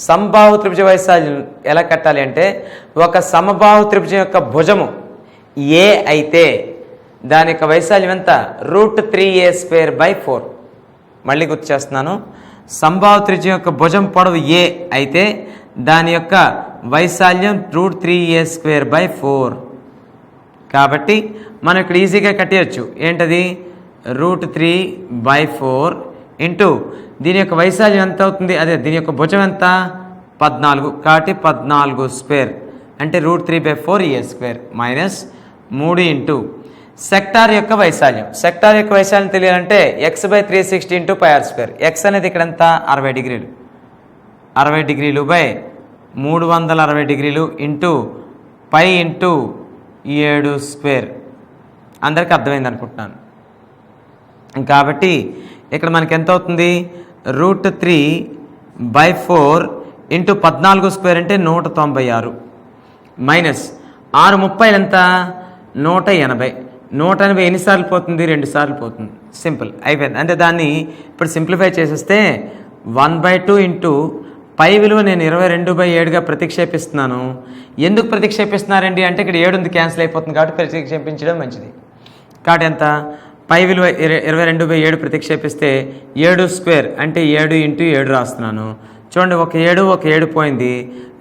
సంభావ త్రిభుజ వైశాల్యం ఎలా కట్టాలి అంటే ఒక సమబాహు త్రిభుజం యొక్క భుజము ఏ అయితే దాని యొక్క వైశాల్యం ఎంత? √3a²/4. మళ్ళీ గుర్తు చేస్తున్నాను. సంభావ త్రిభుజం యొక్క భుజం పొడవు ఏ అయితే దాని యొక్క వైశాల్యం √3a²/4. కాబట్టి మనం ఇక్కడ ఈజీగా కట్టేయచ్చు. ఏంటది? √3/4 ఇంటూ దీని యొక్క వైశాల్యం ఎంత అవుతుంది? అదే దీని యొక్క భుజం ఎంత? 14. కాబట్టి 14² అంటే √3/4a² మైనస్ 3 ఇంటూ సెక్టార్ యొక్క వైశాల్యం. సెక్టార్ యొక్క వైశాల్యం తెలియాలంటే x/360 ఇంటూ πr². ఎక్స్ అనేది ఇక్కడ ఎంత? 60 డిగ్రీలు. 60 డిగ్రీలు బై 360 డిగ్రీలు ఇంటూ π ఇంటూ 7². అందరికీ అర్థమైంది అనుకుంటున్నాను. కాబట్టి ఇక్కడ మనకి ఎంత అవుతుంది? √3/4 ఇంటూ 14² అంటే 196 మైనస్ 6/30 ఎంత? 180. 180 ఎన్నిసార్లు పోతుంది? 2 సార్లు పోతుంది. సింపుల్ అయిపోయింది. అంటే దాన్ని ఇప్పుడు సింప్లిఫై చేసేస్తే 1/2 ఇంటూ పై విలువ నేను 22/7గా ప్రతిక్షేపిస్తున్నాను. ఎందుకు ప్రతిక్షేపిస్తున్నారండి అంటే ఇక్కడ 7 ఉంది, క్యాన్సిల్ అయిపోతుంది కాబట్టి ప్రతిక్షేపించడం మంచిది. కాబట్టి ఎంత? పై విలువ 22/7 ప్రతిక్షేపిస్తే 7² అంటే 7 ఇంటూ 7 రాస్తున్నాను. చూడండి, ఒక 7 పోయింది,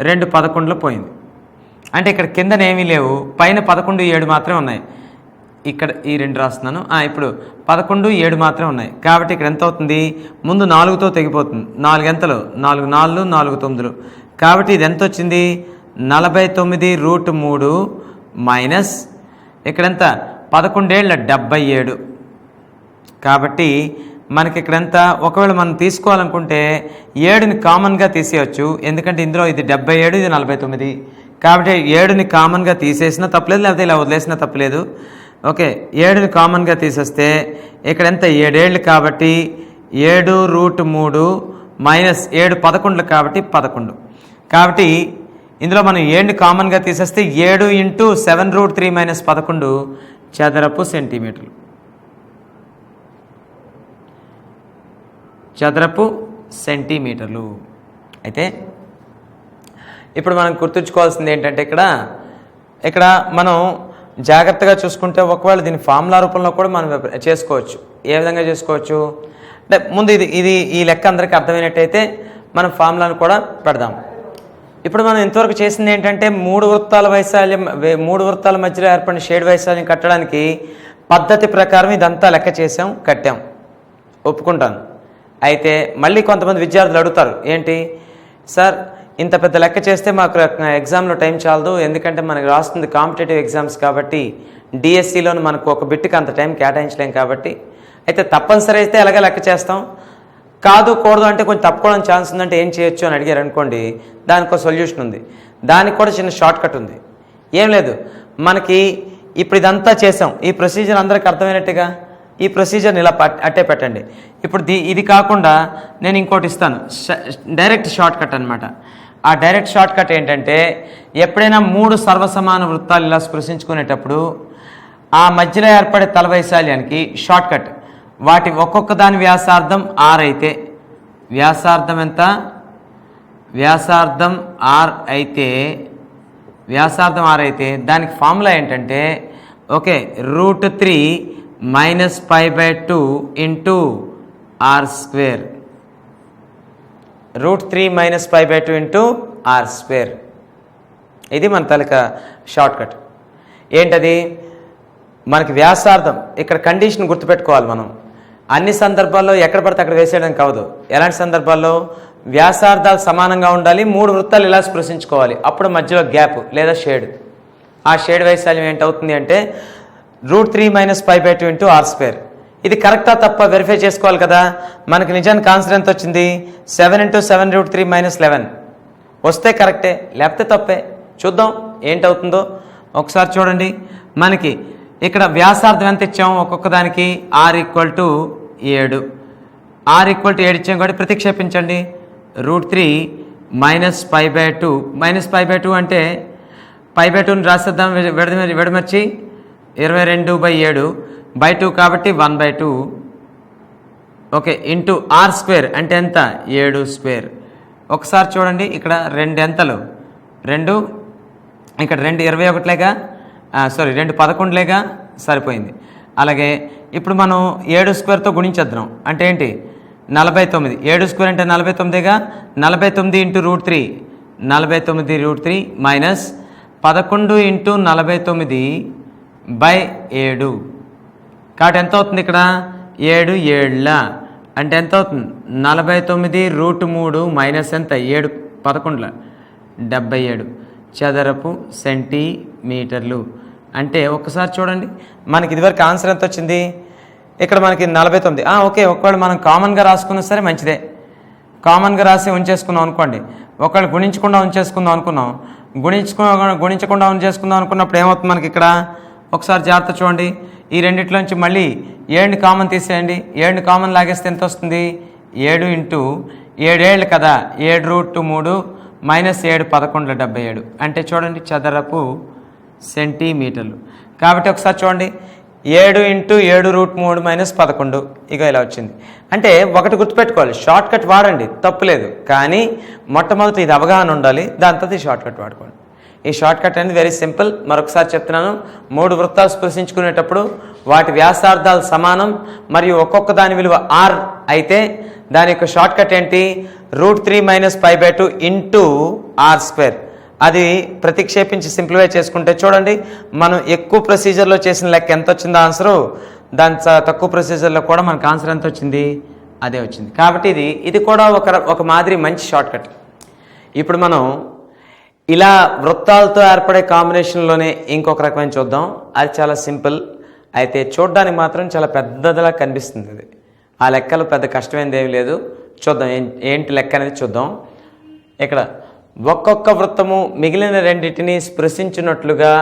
2 11లో పోయింది. అంటే ఇక్కడ కిందన ఏమీ లేవు, పైన 11, 7 మాత్రమే ఉన్నాయి. ఇక్కడ ఈ 2 రాస్తున్నాను. ఇప్పుడు 11, 7 మాత్రమే ఉన్నాయి. కాబట్టి ఇక్కడ ఎంత అవుతుంది? ముందు 4తో తెగిపోతుంది. 4 ఎంతలు? 4 4 4 9. కాబట్టి ఇది ఎంత వచ్చింది? 49√3 మైనస్ ఇక్కడ ఎంత? 11 77. కాబట్టి మనకి ఇక్కడ ఎంత? ఒకవేళ మనం తీసుకోవాలనుకుంటే 7ని కామన్గా తీసేయచ్చు. ఎందుకంటే ఇందులో ఇది 77, ఇది 49. కాబట్టి 7ని కామన్గా తీసేసినా తప్పలేదు, లేకపోతే ఇలా వదిలేసినా తప్పలేదు. ఓకే, 7ని కామన్గా తీసేస్తే ఇక్కడ ఎంత? 7 కాబట్టి 7√3 మైనస్ 7 11 కాబట్టి 11. కాబట్టి ఇందులో మనం 7ని కామన్గా తీసేస్తే 7 × 7√3 - 11 చదరపు సెంటీమీటర్లు. చదరపు సెంటీమీటర్లు. అయితే ఇప్పుడు మనం గుర్తుంచుకోవాల్సింది ఏంటంటే ఇక్కడ మనం జాగ్రత్తగా చూసుకుంటే ఒకవేళ దీని ఫార్ములా రూపంలో కూడా మనం చేసుకోవచ్చు. ఏ విధంగా చేసుకోవచ్చు అంటే ముందు ఇది ఈ లెక్క అందరికీ అర్థమైనట్టయితే మనం ఫార్ములాను కూడా పెడదాం. ఇప్పుడు మనం ఇంతవరకు చేసింది ఏంటంటే 3 వృత్తాల మధ్యలో ఏర్పడిన షేడ్ వైశాల్యం కట్టడానికి పద్ధతి ప్రకారం ఇదంతా లెక్క చేసాం, కట్టాం, ఒప్పుకుంటాను. అయితే మళ్ళీ కొంతమంది విద్యార్థులు అడుగుతారు, ఏంటి సార్ ఇంత పెద్ద లెక్క చేస్తే మాకు ఎగ్జామ్లో టైం చాలదు, ఎందుకంటే మనకు రాస్తుంది కాంపిటేటివ్ ఎగ్జామ్స్ కాబట్టి డిఎస్సిలోని మనకు ఒక బిట్కి అంత టైం కేటాయించలేం కాబట్టి అయితే తప్పనిసరి అయితే ఎలాగ లెక్క చేస్తాం, కూడదు అంటే కొంచెం తప్పుకోవడానికి ఛాన్స్ ఉందంటే ఏం చేయొచ్చు అని అడిగారు అనుకోండి, దానికి ఒక సొల్యూషన్ ఉంది. దానికి కూడా చిన్న షార్ట్ కట్ ఉంది. ఏం లేదు, మనకి ఇప్పుడు ఇదంతా చేసాం, ఈ ప్రొసీజర్ అందరికి అర్థమైనట్టుగా ఈ ప్రొసీజర్ని ఇలా అట్టే పెట్టండి. ఇప్పుడు ఇది కాకుండా నేను ఇంకోటి ఇస్తాను, డైరెక్ట్ షార్ట్ కట్ అనమాట. ఆ డైరెక్ట్ షార్ట్ కట్ ఏంటంటే ఎప్పుడైనా 3 సర్వసమాన వృత్తాలు ఇలా స్పృశించుకునేటప్పుడు ఆ మధ్యలో ఏర్పడే తల వైశాల్యానికి షార్ట్ కట్, వాటి ఒక్కొక్క దాని వ్యాసార్థం r అయితే, వ్యాసార్థం ఎంత, వ్యాసార్థం r అయితే దానికి ఫార్ములా ఏంటంటే ఓకే √3 - π/2 × r². √3 - π/2 × r². ఇది మన తలక షార్ట్ కట్. ఏంటది, మనకి వ్యాసార్థం, ఇక్కడ కండిషన్ గుర్తుపెట్టుకోవాలి మనం. అన్ని సందర్భాల్లో ఎక్కడ పడితే అక్కడ వేసేయడం కావదు. ఎలాంటి సందర్భాల్లో వ్యాసార్థాలు సమానంగా ఉండాలి, 3 వృత్తాలు ఇలా స్పృశించుకోవాలి, అప్పుడు మధ్యలో గ్యాప్ లేదా షేడ్. ఆ షేడ్ వైశాల్యం ఏంటవుతుంది అంటే √3 - π/2 × r². ఇది కరెక్టా తప్ప వెరిఫై చేసుకోవాలి కదా. మనకి నిజానికి ఆన్సర్ ఎంత వచ్చింది, 7 × 7√3 - 11 వస్తే కరెక్టే, లేకపోతే తప్పే. చూద్దాం ఏంటవుతుందో ఒకసారి చూడండి. మనకి ఇక్కడ వ్యాసార్థం ఎంత ఇచ్చాము ఒక్కొక్క దానికి, r = 7. r = 7 ఇచ్చాం కాబట్టి ప్రతిక్షేపించండి. √3 - π/2 π/2 అంటే π/2ని రాసేద్దాం విడమర్చి 22/7/2 కాబట్టి 1/2 ఓకే ఇంటూ r² అంటే ఎంత 7². ఒకసారి చూడండి ఇక్కడ 2 ఎంతలు 2, ఇక్కడ 2 21లేగా, సారీ 2 11లేగా, సరిపోయింది. అలాగే ఇప్పుడు మనం 7² గుణించేద్దాం అంటే ఏంటి 49. 7² అంటే 49గా, 49 × √3 49√3 మైనస్ 11 × 49/7 కాబట్టి ఎంత అవుతుంది ఇక్కడ 7 7ల అంటే ఎంత అవుతుంది 49√3 మైనస్ ఎంత 7 11ల 77 చదరపు సెంటీమీటర్లు. అంటే ఒక్కసారి చూడండి మనకి ఇదివరకు ఆన్సర్ ఎంత వచ్చింది, ఇక్కడ మనకి 49. ఓకే ఒకవేళ మనం కామన్గా రాసుకున్నా సరే మంచిదే, కామన్గా రాసి ఉంచేసుకున్నాం అనుకోండి. ఒకవేళ గుణించకుండా ఉంచేసుకుందాం అనుకున్నాం, గుణించకుండా ఉంచేసుకుందాం అనుకున్నప్పుడు ఏమవుతుంది మనకి ఇక్కడ ఒకసారి జాగ్రత్త చూడండి. ఈ రెండిట్లోంచి మళ్ళీ 7ని కామన్ తీసేయండి. 7ని కామన్ లాగేస్తే ఎంత వస్తుంది 7 × 7 కదా 7√3 మైనస్ 7 11ల 77 అంటే చూడండి చదరపు సెంటీమీటర్లు. కాబట్టి ఒకసారి చూడండి 7 × 7√3 మైనస్ 11 ఇక ఇలా వచ్చింది. అంటే ఒకటి గుర్తుపెట్టుకోవాలి, షార్ట్ కట్ వాడండి తప్పులేదు, కానీ మొట్టమొదటి ఇది అవగాహన ఉండాలి, దాని తర్వాత ఈ షార్ట్ కట్ వాడుకోండి. ఈ షార్ట్ కట్ అనేది వెరీ సింపుల్. మరొకసారి చెప్తున్నాను, 3 వృత్తాలు స్పృశించుకునేటప్పుడు వాటి వ్యాసార్థాలు సమానం మరియు ఒక్కొక్క దాని విలువ r అయితే దాని యొక్క షార్ట్ కట్ ఏంటి √3 - π/2 × r². అది ప్రతిక్షేపించి సింప్లిఫై చేసుకుంటే చూడండి మనం ఎక్కువ ప్రొసీజర్లో చేసిన లెక్క ఎంత వచ్చిందో ఆన్సరు, దాని తక్కువ ప్రొసీజర్లో కూడా మనకు ఆన్సర్ ఎంత వచ్చింది అదే వచ్చింది. కాబట్టి ఇది కూడా ఒక మాదిరి మంచి షార్ట్ కట్. ఇప్పుడు మనం ఇలా వృత్తాలతో ఏర్పడే కాంబినేషన్లోనే ఇంకొక రకమైన చూద్దాం. అది చాలా సింపుల్, అయితే చూడడానికి మాత్రం చాలా పెద్దదిలా కనిపిస్తుంది. అది ఆ లెక్కలు పెద్ద కష్టమైనది ఏమి లేదు. చూద్దాం ఏంటి లెక్క అనేది చూద్దాం. ఇక్కడ ఒక్కొక్క వృత్తము మిగిలిన రెండింటిని స్పృశించినట్లుగా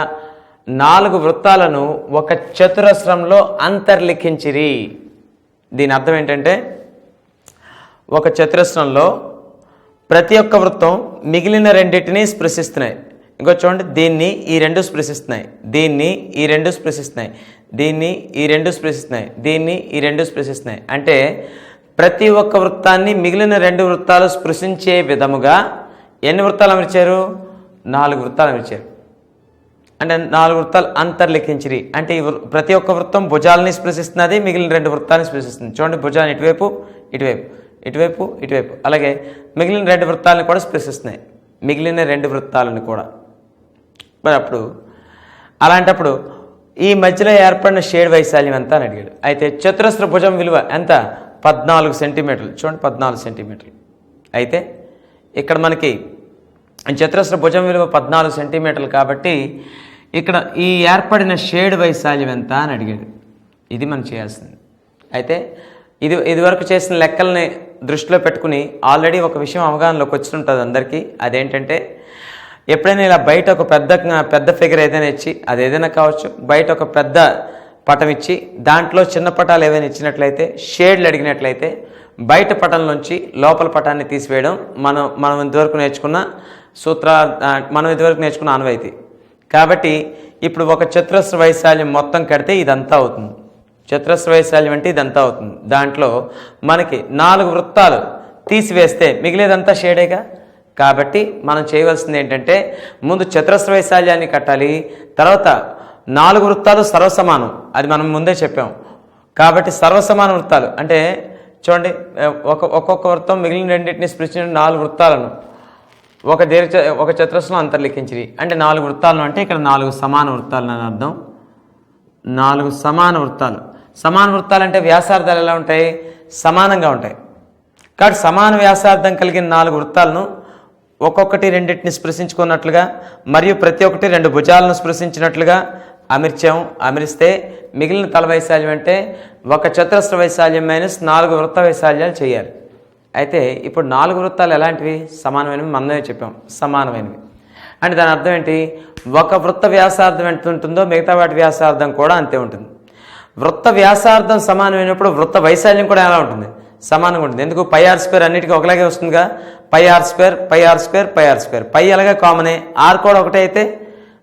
4 వృత్తాలను ఒక చతురస్రంలో అంతర్లిఖించిరి. దీని అర్థం ఏంటంటే ఒక చతురస్రంలో ప్రతి ఒక్క వృత్తం మిగిలిన రెండింటిని స్పృశిస్తున్నాయి. ఇంకో చూడండి, దీన్ని ఈ రెండు స్పృశిస్తున్నాయి, దీన్ని ఈ రెండు స్పృశిస్తున్నాయి, దీన్ని ఈ రెండు స్పృశిస్తున్నాయి, దీన్ని ఈ రెండు స్పృశిస్తున్నాయి. అంటే ప్రతి ఒక్క వృత్తాన్ని మిగిలిన రెండు వృత్తాలు స్పృశించే విధముగా ఎన్ని వృత్తాలు అమర్చారు? 4 వృత్తాలు అమర్చారు. అంటే 4 వృత్తాలు అంతర్లిఖించిరి. అంటే ప్రతి ఒక్క వృత్తం భుజాలని స్పృశిస్తున్నది, మిగిలిన 2 వృత్తాలను స్పృశిస్తుంది. చూడండి, భుజాన్ని ఇటువైపు ఇటువైపు ఇటువైపు ఇటువైపు, అలాగే మిగిలిన 2 వృత్తాలను కూడా స్పృశిస్తున్నాయి, మిగిలిన 2 వృత్తాలను కూడా. మరి అప్పుడు అలాంటప్పుడు ఈ మధ్యలో ఏర్పడిన షేడ్ వైశాల్యం ఎంత అని అడిగాడు. అయితే చతురస్ర భుజం విలువ ఎంత? 14 సెంటీమీటర్లు. చూడండి, 14 సెంటీమీటర్లు. అయితే ఇక్కడ మనకి చతురస్ర భుజం విలువ 14 సెంటీమీటర్లు కాబట్టి ఇక్కడ ఈ ఏర్పడిన షేడ్ వైశాల్యం ఎంత అని అడిగాడు. ఇది మనం చేయాల్సింది. అయితే ఇదివరకు చేసిన లెక్కల్ని దృష్టిలో పెట్టుకుని ఆల్రెడీ ఒక విషయం అవగాహనలోకి వచ్చింటుంది అందరికీ. అదేంటంటే, ఎప్పుడైనా ఇలా బయట ఒక పెద్ద ఫిగర్ ఏదైనా ఇచ్చి, అది ఏదైనా కావచ్చు, బయట ఒక పెద్ద పటం ఇచ్చి దాంట్లో చిన్న పటాలు ఏవైనా ఇచ్చినట్లయితే, షేడ్లు అడిగినట్లయితే బయట పటంలోంచి లోపల పటాన్ని తీసివేయడం మనం ఇంతవరకు నేర్చుకున్న ఆనవాయితీ. కాబట్టి ఇప్పుడు ఒక చతురస్ర వైశాల్యం మొత్తం కడితే ఇదంతా అవుతుంది. చతురస్ర వైశాల్యం అంటే ఇదంతా అవుతుంది. దాంట్లో మనకి 4 వృత్తాలు తీసివేస్తే మిగిలేదంతా షేడేగా. కాబట్టి మనం చేయవలసింది ఏంటంటే, ముందు చతురస్ర వైశాల్యాన్ని కట్టాలి, తర్వాత 4 వృత్తాలు సర్వసమానం, అది మనం ముందే చెప్పాం. కాబట్టి సర్వసమాన వృత్తాలు అంటే చూడండి, ఒక్కొక్క వృత్తం మిగిలిన రెండింటిని స్పృశించిన 4 వృత్తాలను ఒక చతురస్రంలో అంతర్లిఖించిరి. అంటే 4 వృత్తాలను అంటే ఇక్కడ 4 సమాన వృత్తాలు అని అర్థం. 4 సమాన వృత్తాలు. సమాన వృత్తాలు అంటే వ్యాసార్థాలు ఎలా ఉంటాయి? సమానంగా ఉంటాయి. కాబట్టి సమాన వ్యాసార్థం కలిగిన 4 వృత్తాలను ఒక్కొక్కటి రెండింటిని స్పృశించుకున్నట్లుగా మరియు ప్రతి ఒక్కటి 2 భుజాలను స్పృశించినట్లుగా అమరిస్తే మిగిలిన తల వైశాల్యం అంటే ఒక చతురస్ర వైశాల్యం -4 వృత్త వైశాల్యాలు చేయాలి. అయితే ఇప్పుడు 4 వృత్తాలు ఎలాంటివి? సమానమైనవి. మనమే చెప్పాం సమానమైనవి అంటే దాని అర్థం ఏంటి? ఒక వృత్త వ్యాసార్థం ఎంత ఉంటుందో మిగతా వాటి వ్యాసార్థం కూడా అంతే ఉంటుంది. వృత్త వ్యాసార్థం సమానమైనప్పుడు వృత్త వైశాల్యం కూడా ఎలా ఉంటుంది? సమానంగా ఉంటుంది. ఎందుకు? πr² అన్నిటికీ ఒకలాగే వస్తుందిగా. πr² పై అలాగే కామనే, ఆర్ కూడా ఒకటే అయితే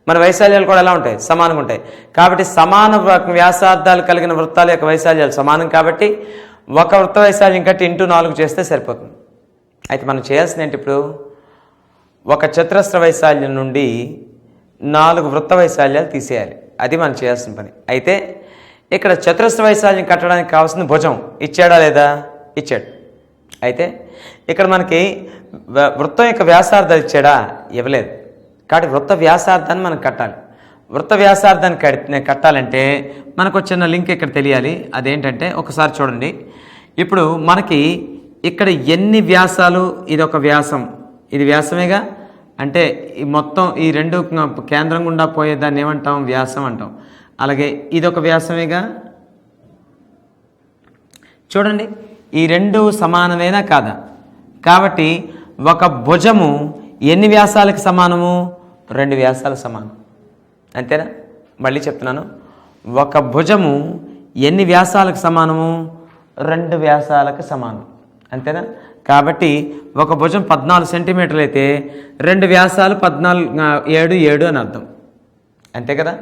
మన వైశాల్యాలు కూడా ఎలా ఉంటాయి? సమానంగా ఉంటాయి. కాబట్టి సమాన వ్యాసార్థాలు కలిగిన వృత్తాల యొక్క వైశాల్యాలు సమానం. కాబట్టి ఒక వృత్త వైశాల్యం కట్టి × 4 చేస్తే సరిపోతుంది. అయితే మనం చేయాల్సింది ఏంటి? ఇప్పుడు ఒక చతురస్ర వైశాల్యం నుండి 4 వృత్త వైశాల్యాలు తీసేయాలి. అది మనం చేయాల్సిన పని. అయితే ఇక్కడ చతురస్ర వైశాల్యం కట్టడానికి కావాల్సిన భుజం ఇచ్చాడా లేదా? ఇచ్చాడు. అయితే ఇక్కడ మనకి వృత్తం యొక్క వ్యాసార్థాలు ఇచ్చాడా? ఇవ్వలేదు. కాబట్టి వృత్త వ్యాసార్థాన్ని మనం కట్టాలి. వృత్త వ్యాసార్థాన్ని కట్టాలంటే మనకు చిన్న లింక్ ఇక్కడ తెలియాలి. అదేంటంటే ఒకసారి చూడండి. ఇప్పుడు మనకి ఇక్కడ ఎన్ని వ్యాసాలు? ఇది ఒక వ్యాసం, ఇది వ్యాసమేగా. అంటే ఈ మొత్తం ఈ 2 కేంద్రం గుండా పోయేదాన్ని ఏమంటాం? వ్యాసం అంటాం. అలాగే ఇది ఒక వ్యాసమేగా. చూడండి, ఈ 2 సమానమేనా కాదా? కాబట్టి ఒక భుజము ఎన్ని వ్యాసాలకు సమానము? 2 వ్యాసాలకు సమానం. అంతేనా? మళ్ళీ చెప్తున్నాను, ఒక భుజము ఎన్ని వ్యాసాలకు సమానము? 2 వ్యాసాలకు సమానం. అంతేనా? కాబట్టి ఒక భుజం 14 సెంటీమీటర్లు అయితే 2 వ్యాసాలు 7 అని అర్థం. అంతే కదా?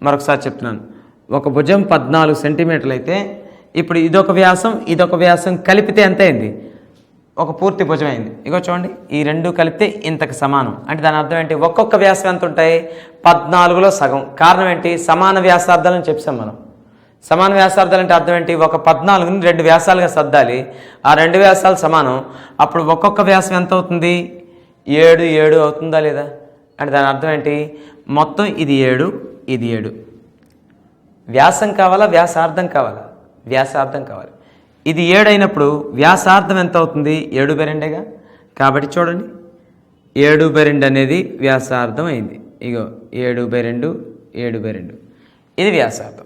మరొకసారి చెప్తున్నాను, ఒక భుజం 14 సెంటీమీటర్లు అయితే ఇప్పుడు ఇదొక వ్యాసం కలిపితే ఎంత అయింది? ఒక పూర్తి భుజం అయింది. ఇగో చూడండి, ఈ 2 కలిపితే ఇంతకు సమానం. అంటే దాని అర్థం ఏంటి? ఒక్కొక్క వ్యాసం ఎంత ఉంటాయి? 14లో సగం. కారణం ఏంటి? సమాన వ్యాసార్థాలని చెప్పాం మనం. సమాన వ్యాసార్థాలు అంటే అర్థం ఏంటి? ఒక 14ని 2 వ్యాసాలుగా సర్దాలి. ఆ 2 వ్యాసాలు సమానం. అప్పుడు ఒక్కొక్క వ్యాసం ఎంత అవుతుంది? 7 అవుతుందా లేదా? అంటే దాని అర్థం ఏంటి? మొత్తం ఇది 7, ఇది 7. వ్యాసం కావాలా? వ్యాసార్థం కావాలా? వ్యాసార్థం కావాలి. ఇది 7 అయినప్పుడు వ్యాసార్థం ఎంత అవుతుంది? 7/2గా. కాబట్టి చూడండి, 7/2 అనేది వ్యాసార్థం అయింది. ఇగో 7/2 ఇది వ్యాసార్థం.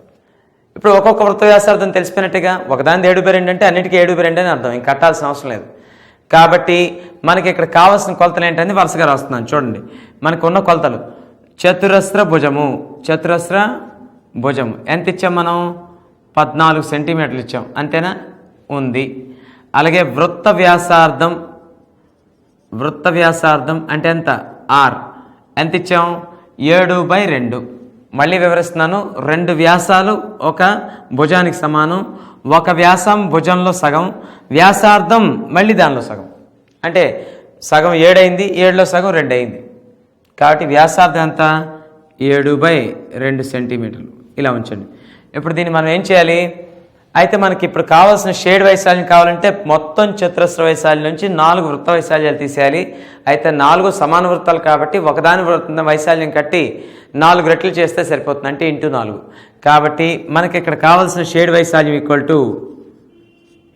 ఇప్పుడు ఒక్కొక్క వృత్త వ్యాసార్థం తెలిసిపోయినట్టుగా. ఒకదాని 7/2 అంటే అన్నిటికీ 7/2 అని అర్థం. ఇంక కట్టాల్సిన అవసరం లేదు. కాబట్టి మనకి ఇక్కడ కావాల్సిన కొలతలు ఏంటని వరుసగా రాస్తున్నాను. చూడండి, మనకు ఉన్న కొలతలు: చతురస్ర భుజము ఎంత ఇచ్చాం మనం? 14 సెంటీమీటర్లు ఇచ్చాం. అంతేనా? ఉంది. అలాగే వృత్త వ్యాసార్థం వృత్త వ్యాసార్థం అంటే ఎంత ఆర్ ఎంత ఇచ్చాం 7/2. మళ్ళీ వివరిస్తున్నాను. 2 వ్యాసాలు ఒక భుజానికి సమానం. ఒక వ్యాసం భుజంలో సగం, వ్యాసార్థం మళ్ళీ దానిలో సగం. అంటే సగం 7 అయింది, 7లో సగం 2 అయింది. కాబట్టి వ్యాసార్థం ఎంత 7/2 సెంటీమీటర్లు. ఇలా ఉంచండి. ఇప్పుడు దీన్ని మనం ఏం చేయాలి? అయితే మనకి ఇప్పుడు కావాల్సిన షేడ్ వైశాల్యం కావాలంటే మొత్తం చతురస్ర వైశాల్యం నుంచి 4 వృత్త వైశాల్యాలు తీసేయాలి. అయితే 4 సమాన వృత్తాలు కాబట్టి ఒకదాని వృత్త వైశాల్యం కట్టి 4 రెట్లు చేస్తే సరిపోతుంది. అంటే × 4. కాబట్టి మనకి ఇక్కడ కావాల్సిన షేడ్ వైశాల్యం ఈక్వల్ టు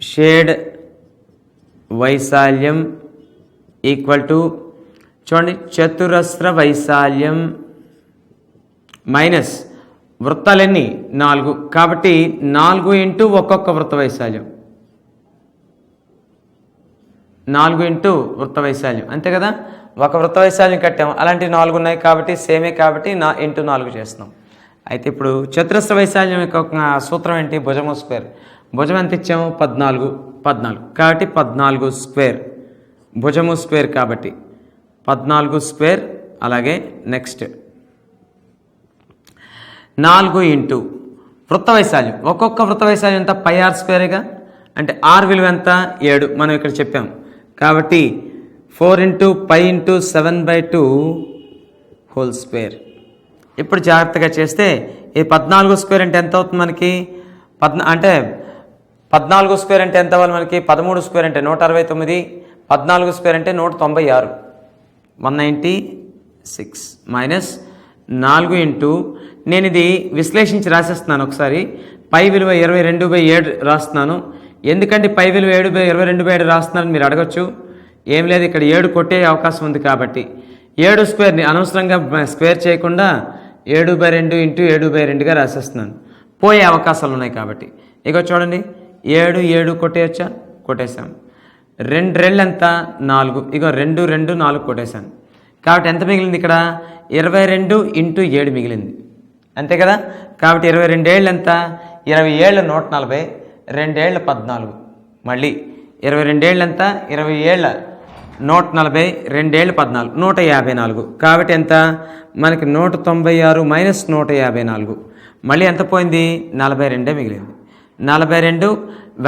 షేడ్ వైశాల్యం ఈక్వల్ టు చూడండి చతురస్ర వైశాల్యం మైనస్ వృత్తాలన్నీ 4. కాబట్టి 4 × ఒక్కొక్క వృత్త వైశాల్యం, 4 × వృత్త వైశాల్యం అంతే కదా. ఒక వృత్త వైశాల్యం కట్టాం, అలాంటి 4 ఉన్నాయి కాబట్టి సేమే కాబట్టి × 4 చేస్తున్నాం. అయితే ఇప్పుడు చతురస్ర వైశాల్యం యొక్క సూత్రం ఏంటి? భుజము స్క్వేర్. భుజం ఎంత ఇచ్చాము? 14 కాబట్టి 14 స్క్వేర్. భుజము స్క్వేర్ కాబట్టి 14 స్క్వేర్. అలాగే నెక్స్ట్ 4 × వృత్త వైశాల్యం. ఒక్కొక్క వృత్త వైశాల్యం ఎంత? πr స్క్వేర్గా. అంటే r విలువ ఎంత? 7 మనం ఇక్కడ చెప్పాం. కాబట్టి 4 × π × 7/2 హోల్ స్క్వేర్. ఇప్పుడు జాగ్రత్తగా చేస్తే ఈ 14 స్క్వేర్ అంటే ఎంత అవుతుంది మనకి? అంటే 14 స్క్వేర్ అంటే ఎంత అవ్వాలి మనకి? 13 స్క్వేర్ అంటే 169, 14 స్క్వేర్ అంటే 196, 196 మైనస్ 4 × నేను ఇది విశ్లేషించి రాసేస్తున్నాను ఒకసారి. పై విలువ 22/7 రాస్తున్నాను. ఎందుకంటే పై విలువ 22/7 రాస్తున్నారని మీరు అడగచ్చు. ఏం లేదు, ఇక్కడ 7 కొట్టే అవకాశం ఉంది కాబట్టి 7 స్క్వేర్ని అనవసరంగా స్క్వేర్ చేయకుండా 7/2 × 7/2గా రాసేస్తున్నాను. పోయే అవకాశాలు ఉన్నాయి కాబట్టి. ఇక చూడండి 7 కొట్టేయచ్చా? కొట్టేశాం. 2 రెళ్ళు ఎంత? 4. ఇక 2 2 4 కొట్టేశాను. కాబట్టి ఎంత మిగిలింది ఇక్కడ? 22 × 7 మిగిలింది అంతే కదా. కాబట్టి 22 ఏళ్ళు ఎంత? 20 ఏళ్ళు 140, 2 ఏళ్ళు 14. మళ్ళీ 22 ఏళ్ళు ఎంత? 20 ఏళ్ళ 140, 2 ఏళ్ళు 14, 154. కాబట్టి ఎంత మనకి? 196 మైనస్ 154. మళ్ళీ ఎంత పోయింది? 42 మిగిలింది. 42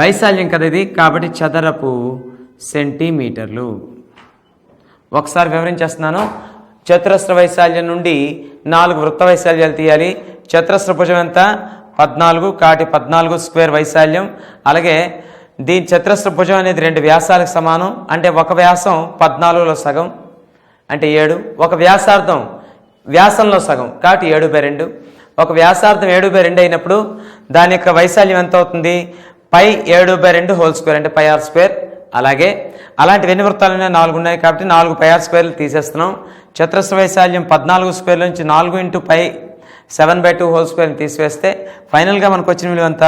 వైశాల్యం కదా ఇది. కాబట్టి చదరపు సెంటీమీటర్లు. ఒకసారి వివరించేస్తున్నాను. చతురస్ర వైశాల్యం నుండి 4 వృత్త వైశాల్యాలు తీయాలి. చతురస్ర భుజం ఎంత? 14. కాబట్టి 14 స్క్వేర్ వైశాల్యం. అలాగే దీని చతురస్ర భుజం అనేది 2 వ్యాసాలకు సమానం. అంటే ఒక వ్యాసం 14లో సగం అంటే 7. ఒక వ్యాసార్థం వ్యాసంలో సగం కాబట్టి 7/2. ఒక వ్యాసార్థం 7/2 అయినప్పుడు దాని యొక్క వైశాల్యం ఎంత అవుతుంది? π 7/2 హోల్ స్క్వేర్ అంటే πr స్క్వేర్. అలాగే అలాంటివి ఎన్ని వృత్తాలు ఉన్నాయి? 4 ఉన్నాయి కాబట్టి 4 πr స్క్వేర్లు తీసేస్తున్నాం. చతురస్ర వైశాల్యం 14 స్క్వేర్ల నుంచి 4 × π 7/2 హోల్ స్క్వేర్ని తీసివేస్తే ఫైనల్గా మనకు వచ్చిన విలువ ఎంత?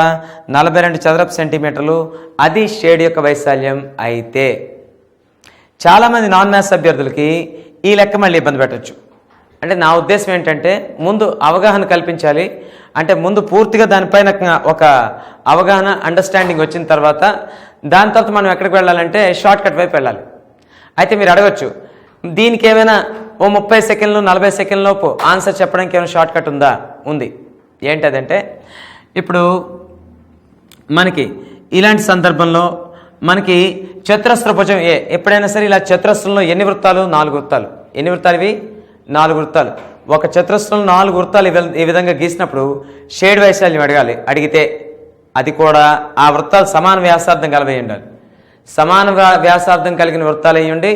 42 చదరపు సెంటీమీటర్లు. అది షేడ్ యొక్క వైశాల్యం. అయితే చాలామంది నాన్ మ్యాథ్స్ అభ్యర్థులకి ఈ లెక్క మళ్ళీ ఇబ్బంది పెట్టచ్చు. అంటే నా ఉద్దేశం ఏంటంటే ముందు అవగాహన కల్పించాలి. అంటే ముందు పూర్తిగా దానిపైన ఒక అవగాహన అండర్స్టాండింగ్ వచ్చిన తర్వాత దాని తర్వాత మనం ఎక్కడికి వెళ్ళాలంటే షార్ట్ కట్ వైపు వెళ్ళాలి. అయితే మీరు అడగచ్చు, దీనికి ఏమైనా ఓ 30 సెకండ్లు 40 సెకండ్ల లోపు ఆన్సర్ చెప్పడానికి ఏమైనా షార్ట్ కట్ ఉందా? ఉంది. ఏంటదంటే ఇప్పుడు మనకి ఇలాంటి సందర్భంలో మనకి చతురస్ర భుజం ఏ ఎప్పుడైనా సరే ఇలా చతురస్రంలో ఎన్ని వృత్తాలు? 4 వృత్తాలు. ఎన్ని వృత్తాలు ఇవి? 4 వృత్తాలు. ఒక చతురస్రంలో 4 వృత్తాలు ఈ విధంగా గీసినప్పుడు షేడ్ వైశాల్యం అడిగితే అది కూడా ఆ వృత్తాలు సమాన వ్యాసార్థం కలిగి ఉండాలి. సమాన వ్యాసార్థం కలిగిన వృత్తాలు అయ్యండి.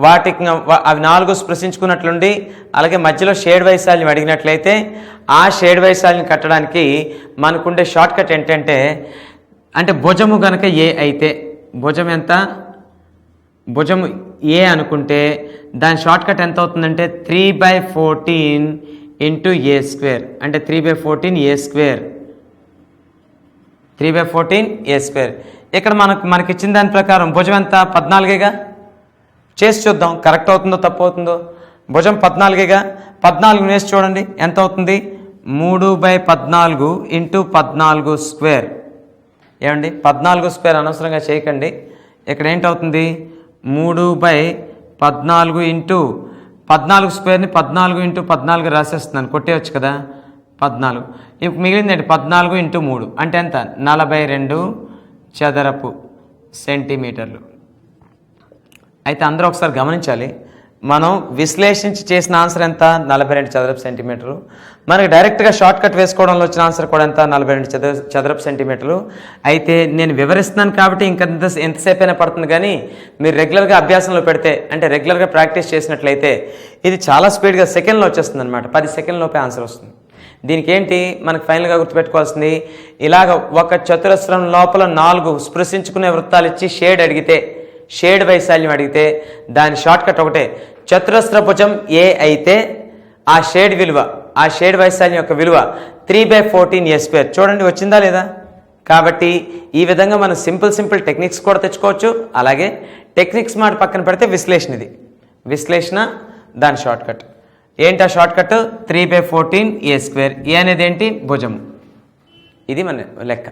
వాటికి అవి 4 స్పృశించుకున్నట్లుండి అలాగే మధ్యలో షేడ్ వైశాల్యం అడిగినట్లయితే ఆ షేడ్ వైశాల్యం కట్టడానికి మనకుండే షార్ట్ కట్ ఏంటంటే అంటే భుజము కనుక ఏ అయితే భుజం ఎంత? భుజము ఏ అనుకుంటే దాని షార్ట్ కట్ ఎంత అవుతుందంటే 3/14 × a స్క్వేర్ అంటే 3/14 a స్క్వేర్. 3/14 a square. ఇక్కడ మనకి ఇచ్చిన దాని ప్రకారం భుజం ఎంత? 14గా. చేసి చూద్దాం కరెక్ట్ అవుతుందో తప్పు అవుతుందో. భుజం 14గా. 14 వేసి చూడండి ఎంత అవుతుంది? 3/14 × 14 స్క్వేర్. ఏమండి 14 స్క్వేర్ అనవసరంగా చేయకండి. ఇక్కడ ఏంటవుతుంది? 14 ఇంటూ 14 స్క్వేర్ని 14 ఇంటూ 14 రాసేస్తున్నాను, కొట్టేయచ్చు కదా 14. ఇప్పుడు మిగిలిందండి 14 ఇంటూ 3 అంటే ఎంత 42 చదరపు సెంటీమీటర్లు. అయితే అందరూ ఒకసారి గమనించాలి, మనం విశ్లేషించి చేసిన ఆన్సర్ ఎంత 42 చదరపు సెంటీమీటర్లు. మనకి డైరెక్ట్గా షార్ట్ కట్ వేసుకోవడంలో వచ్చిన ఆన్సర్ కూడా ఎంత 42 చదరపు సెంటీమీటర్లు. అయితే నేను వివరిస్తున్నాను కాబట్టి ఎంతసేపు అయినా పడుతుంది, కానీ మీరు రెగ్యులర్గా అభ్యాసంలో పెడితే అంటే రెగ్యులర్గా ప్రాక్టీస్ చేసినట్లయితే ఇది చాలా స్పీడ్గా సెకండ్లో వచ్చేస్తుంది అనమాట. 10 సెకండ్లోపే ఆన్సర్ వస్తుంది. దీనికి ఏంటి మనకు ఫైనల్గా గుర్తుపెట్టుకోవాల్సింది, ఇలాగ ఒక చతురస్రం లోపల 4 స్పృశించుకునే వృత్తాలు ఇచ్చి షేడ్ అడిగితే, షేడ్ వైశాల్యం అడిగితే దాని షార్ట్ కట్ ఒకటే. చతురస్ర భుజం ఏ అయితే ఆ షేడ్ విలువ, ఆ షేడ్ వైశాల్యం యొక్క విలువ 3/14a². చూడండి వచ్చిందా లేదా. కాబట్టి ఈ విధంగా మనం సింపుల్ టెక్నిక్స్ కూడా తెచ్చుకోవచ్చు. అలాగే టెక్నిక్స్ మాట పక్కన పెడితే విశ్లేషణ, ఇది విశ్లేషణ దాని షార్ట్ కట్. ఏంటి ఆ షార్ట్ కట్ 3/14a². ఏ అనేది ఏంటి భుజము, ఇది మన లెక్క.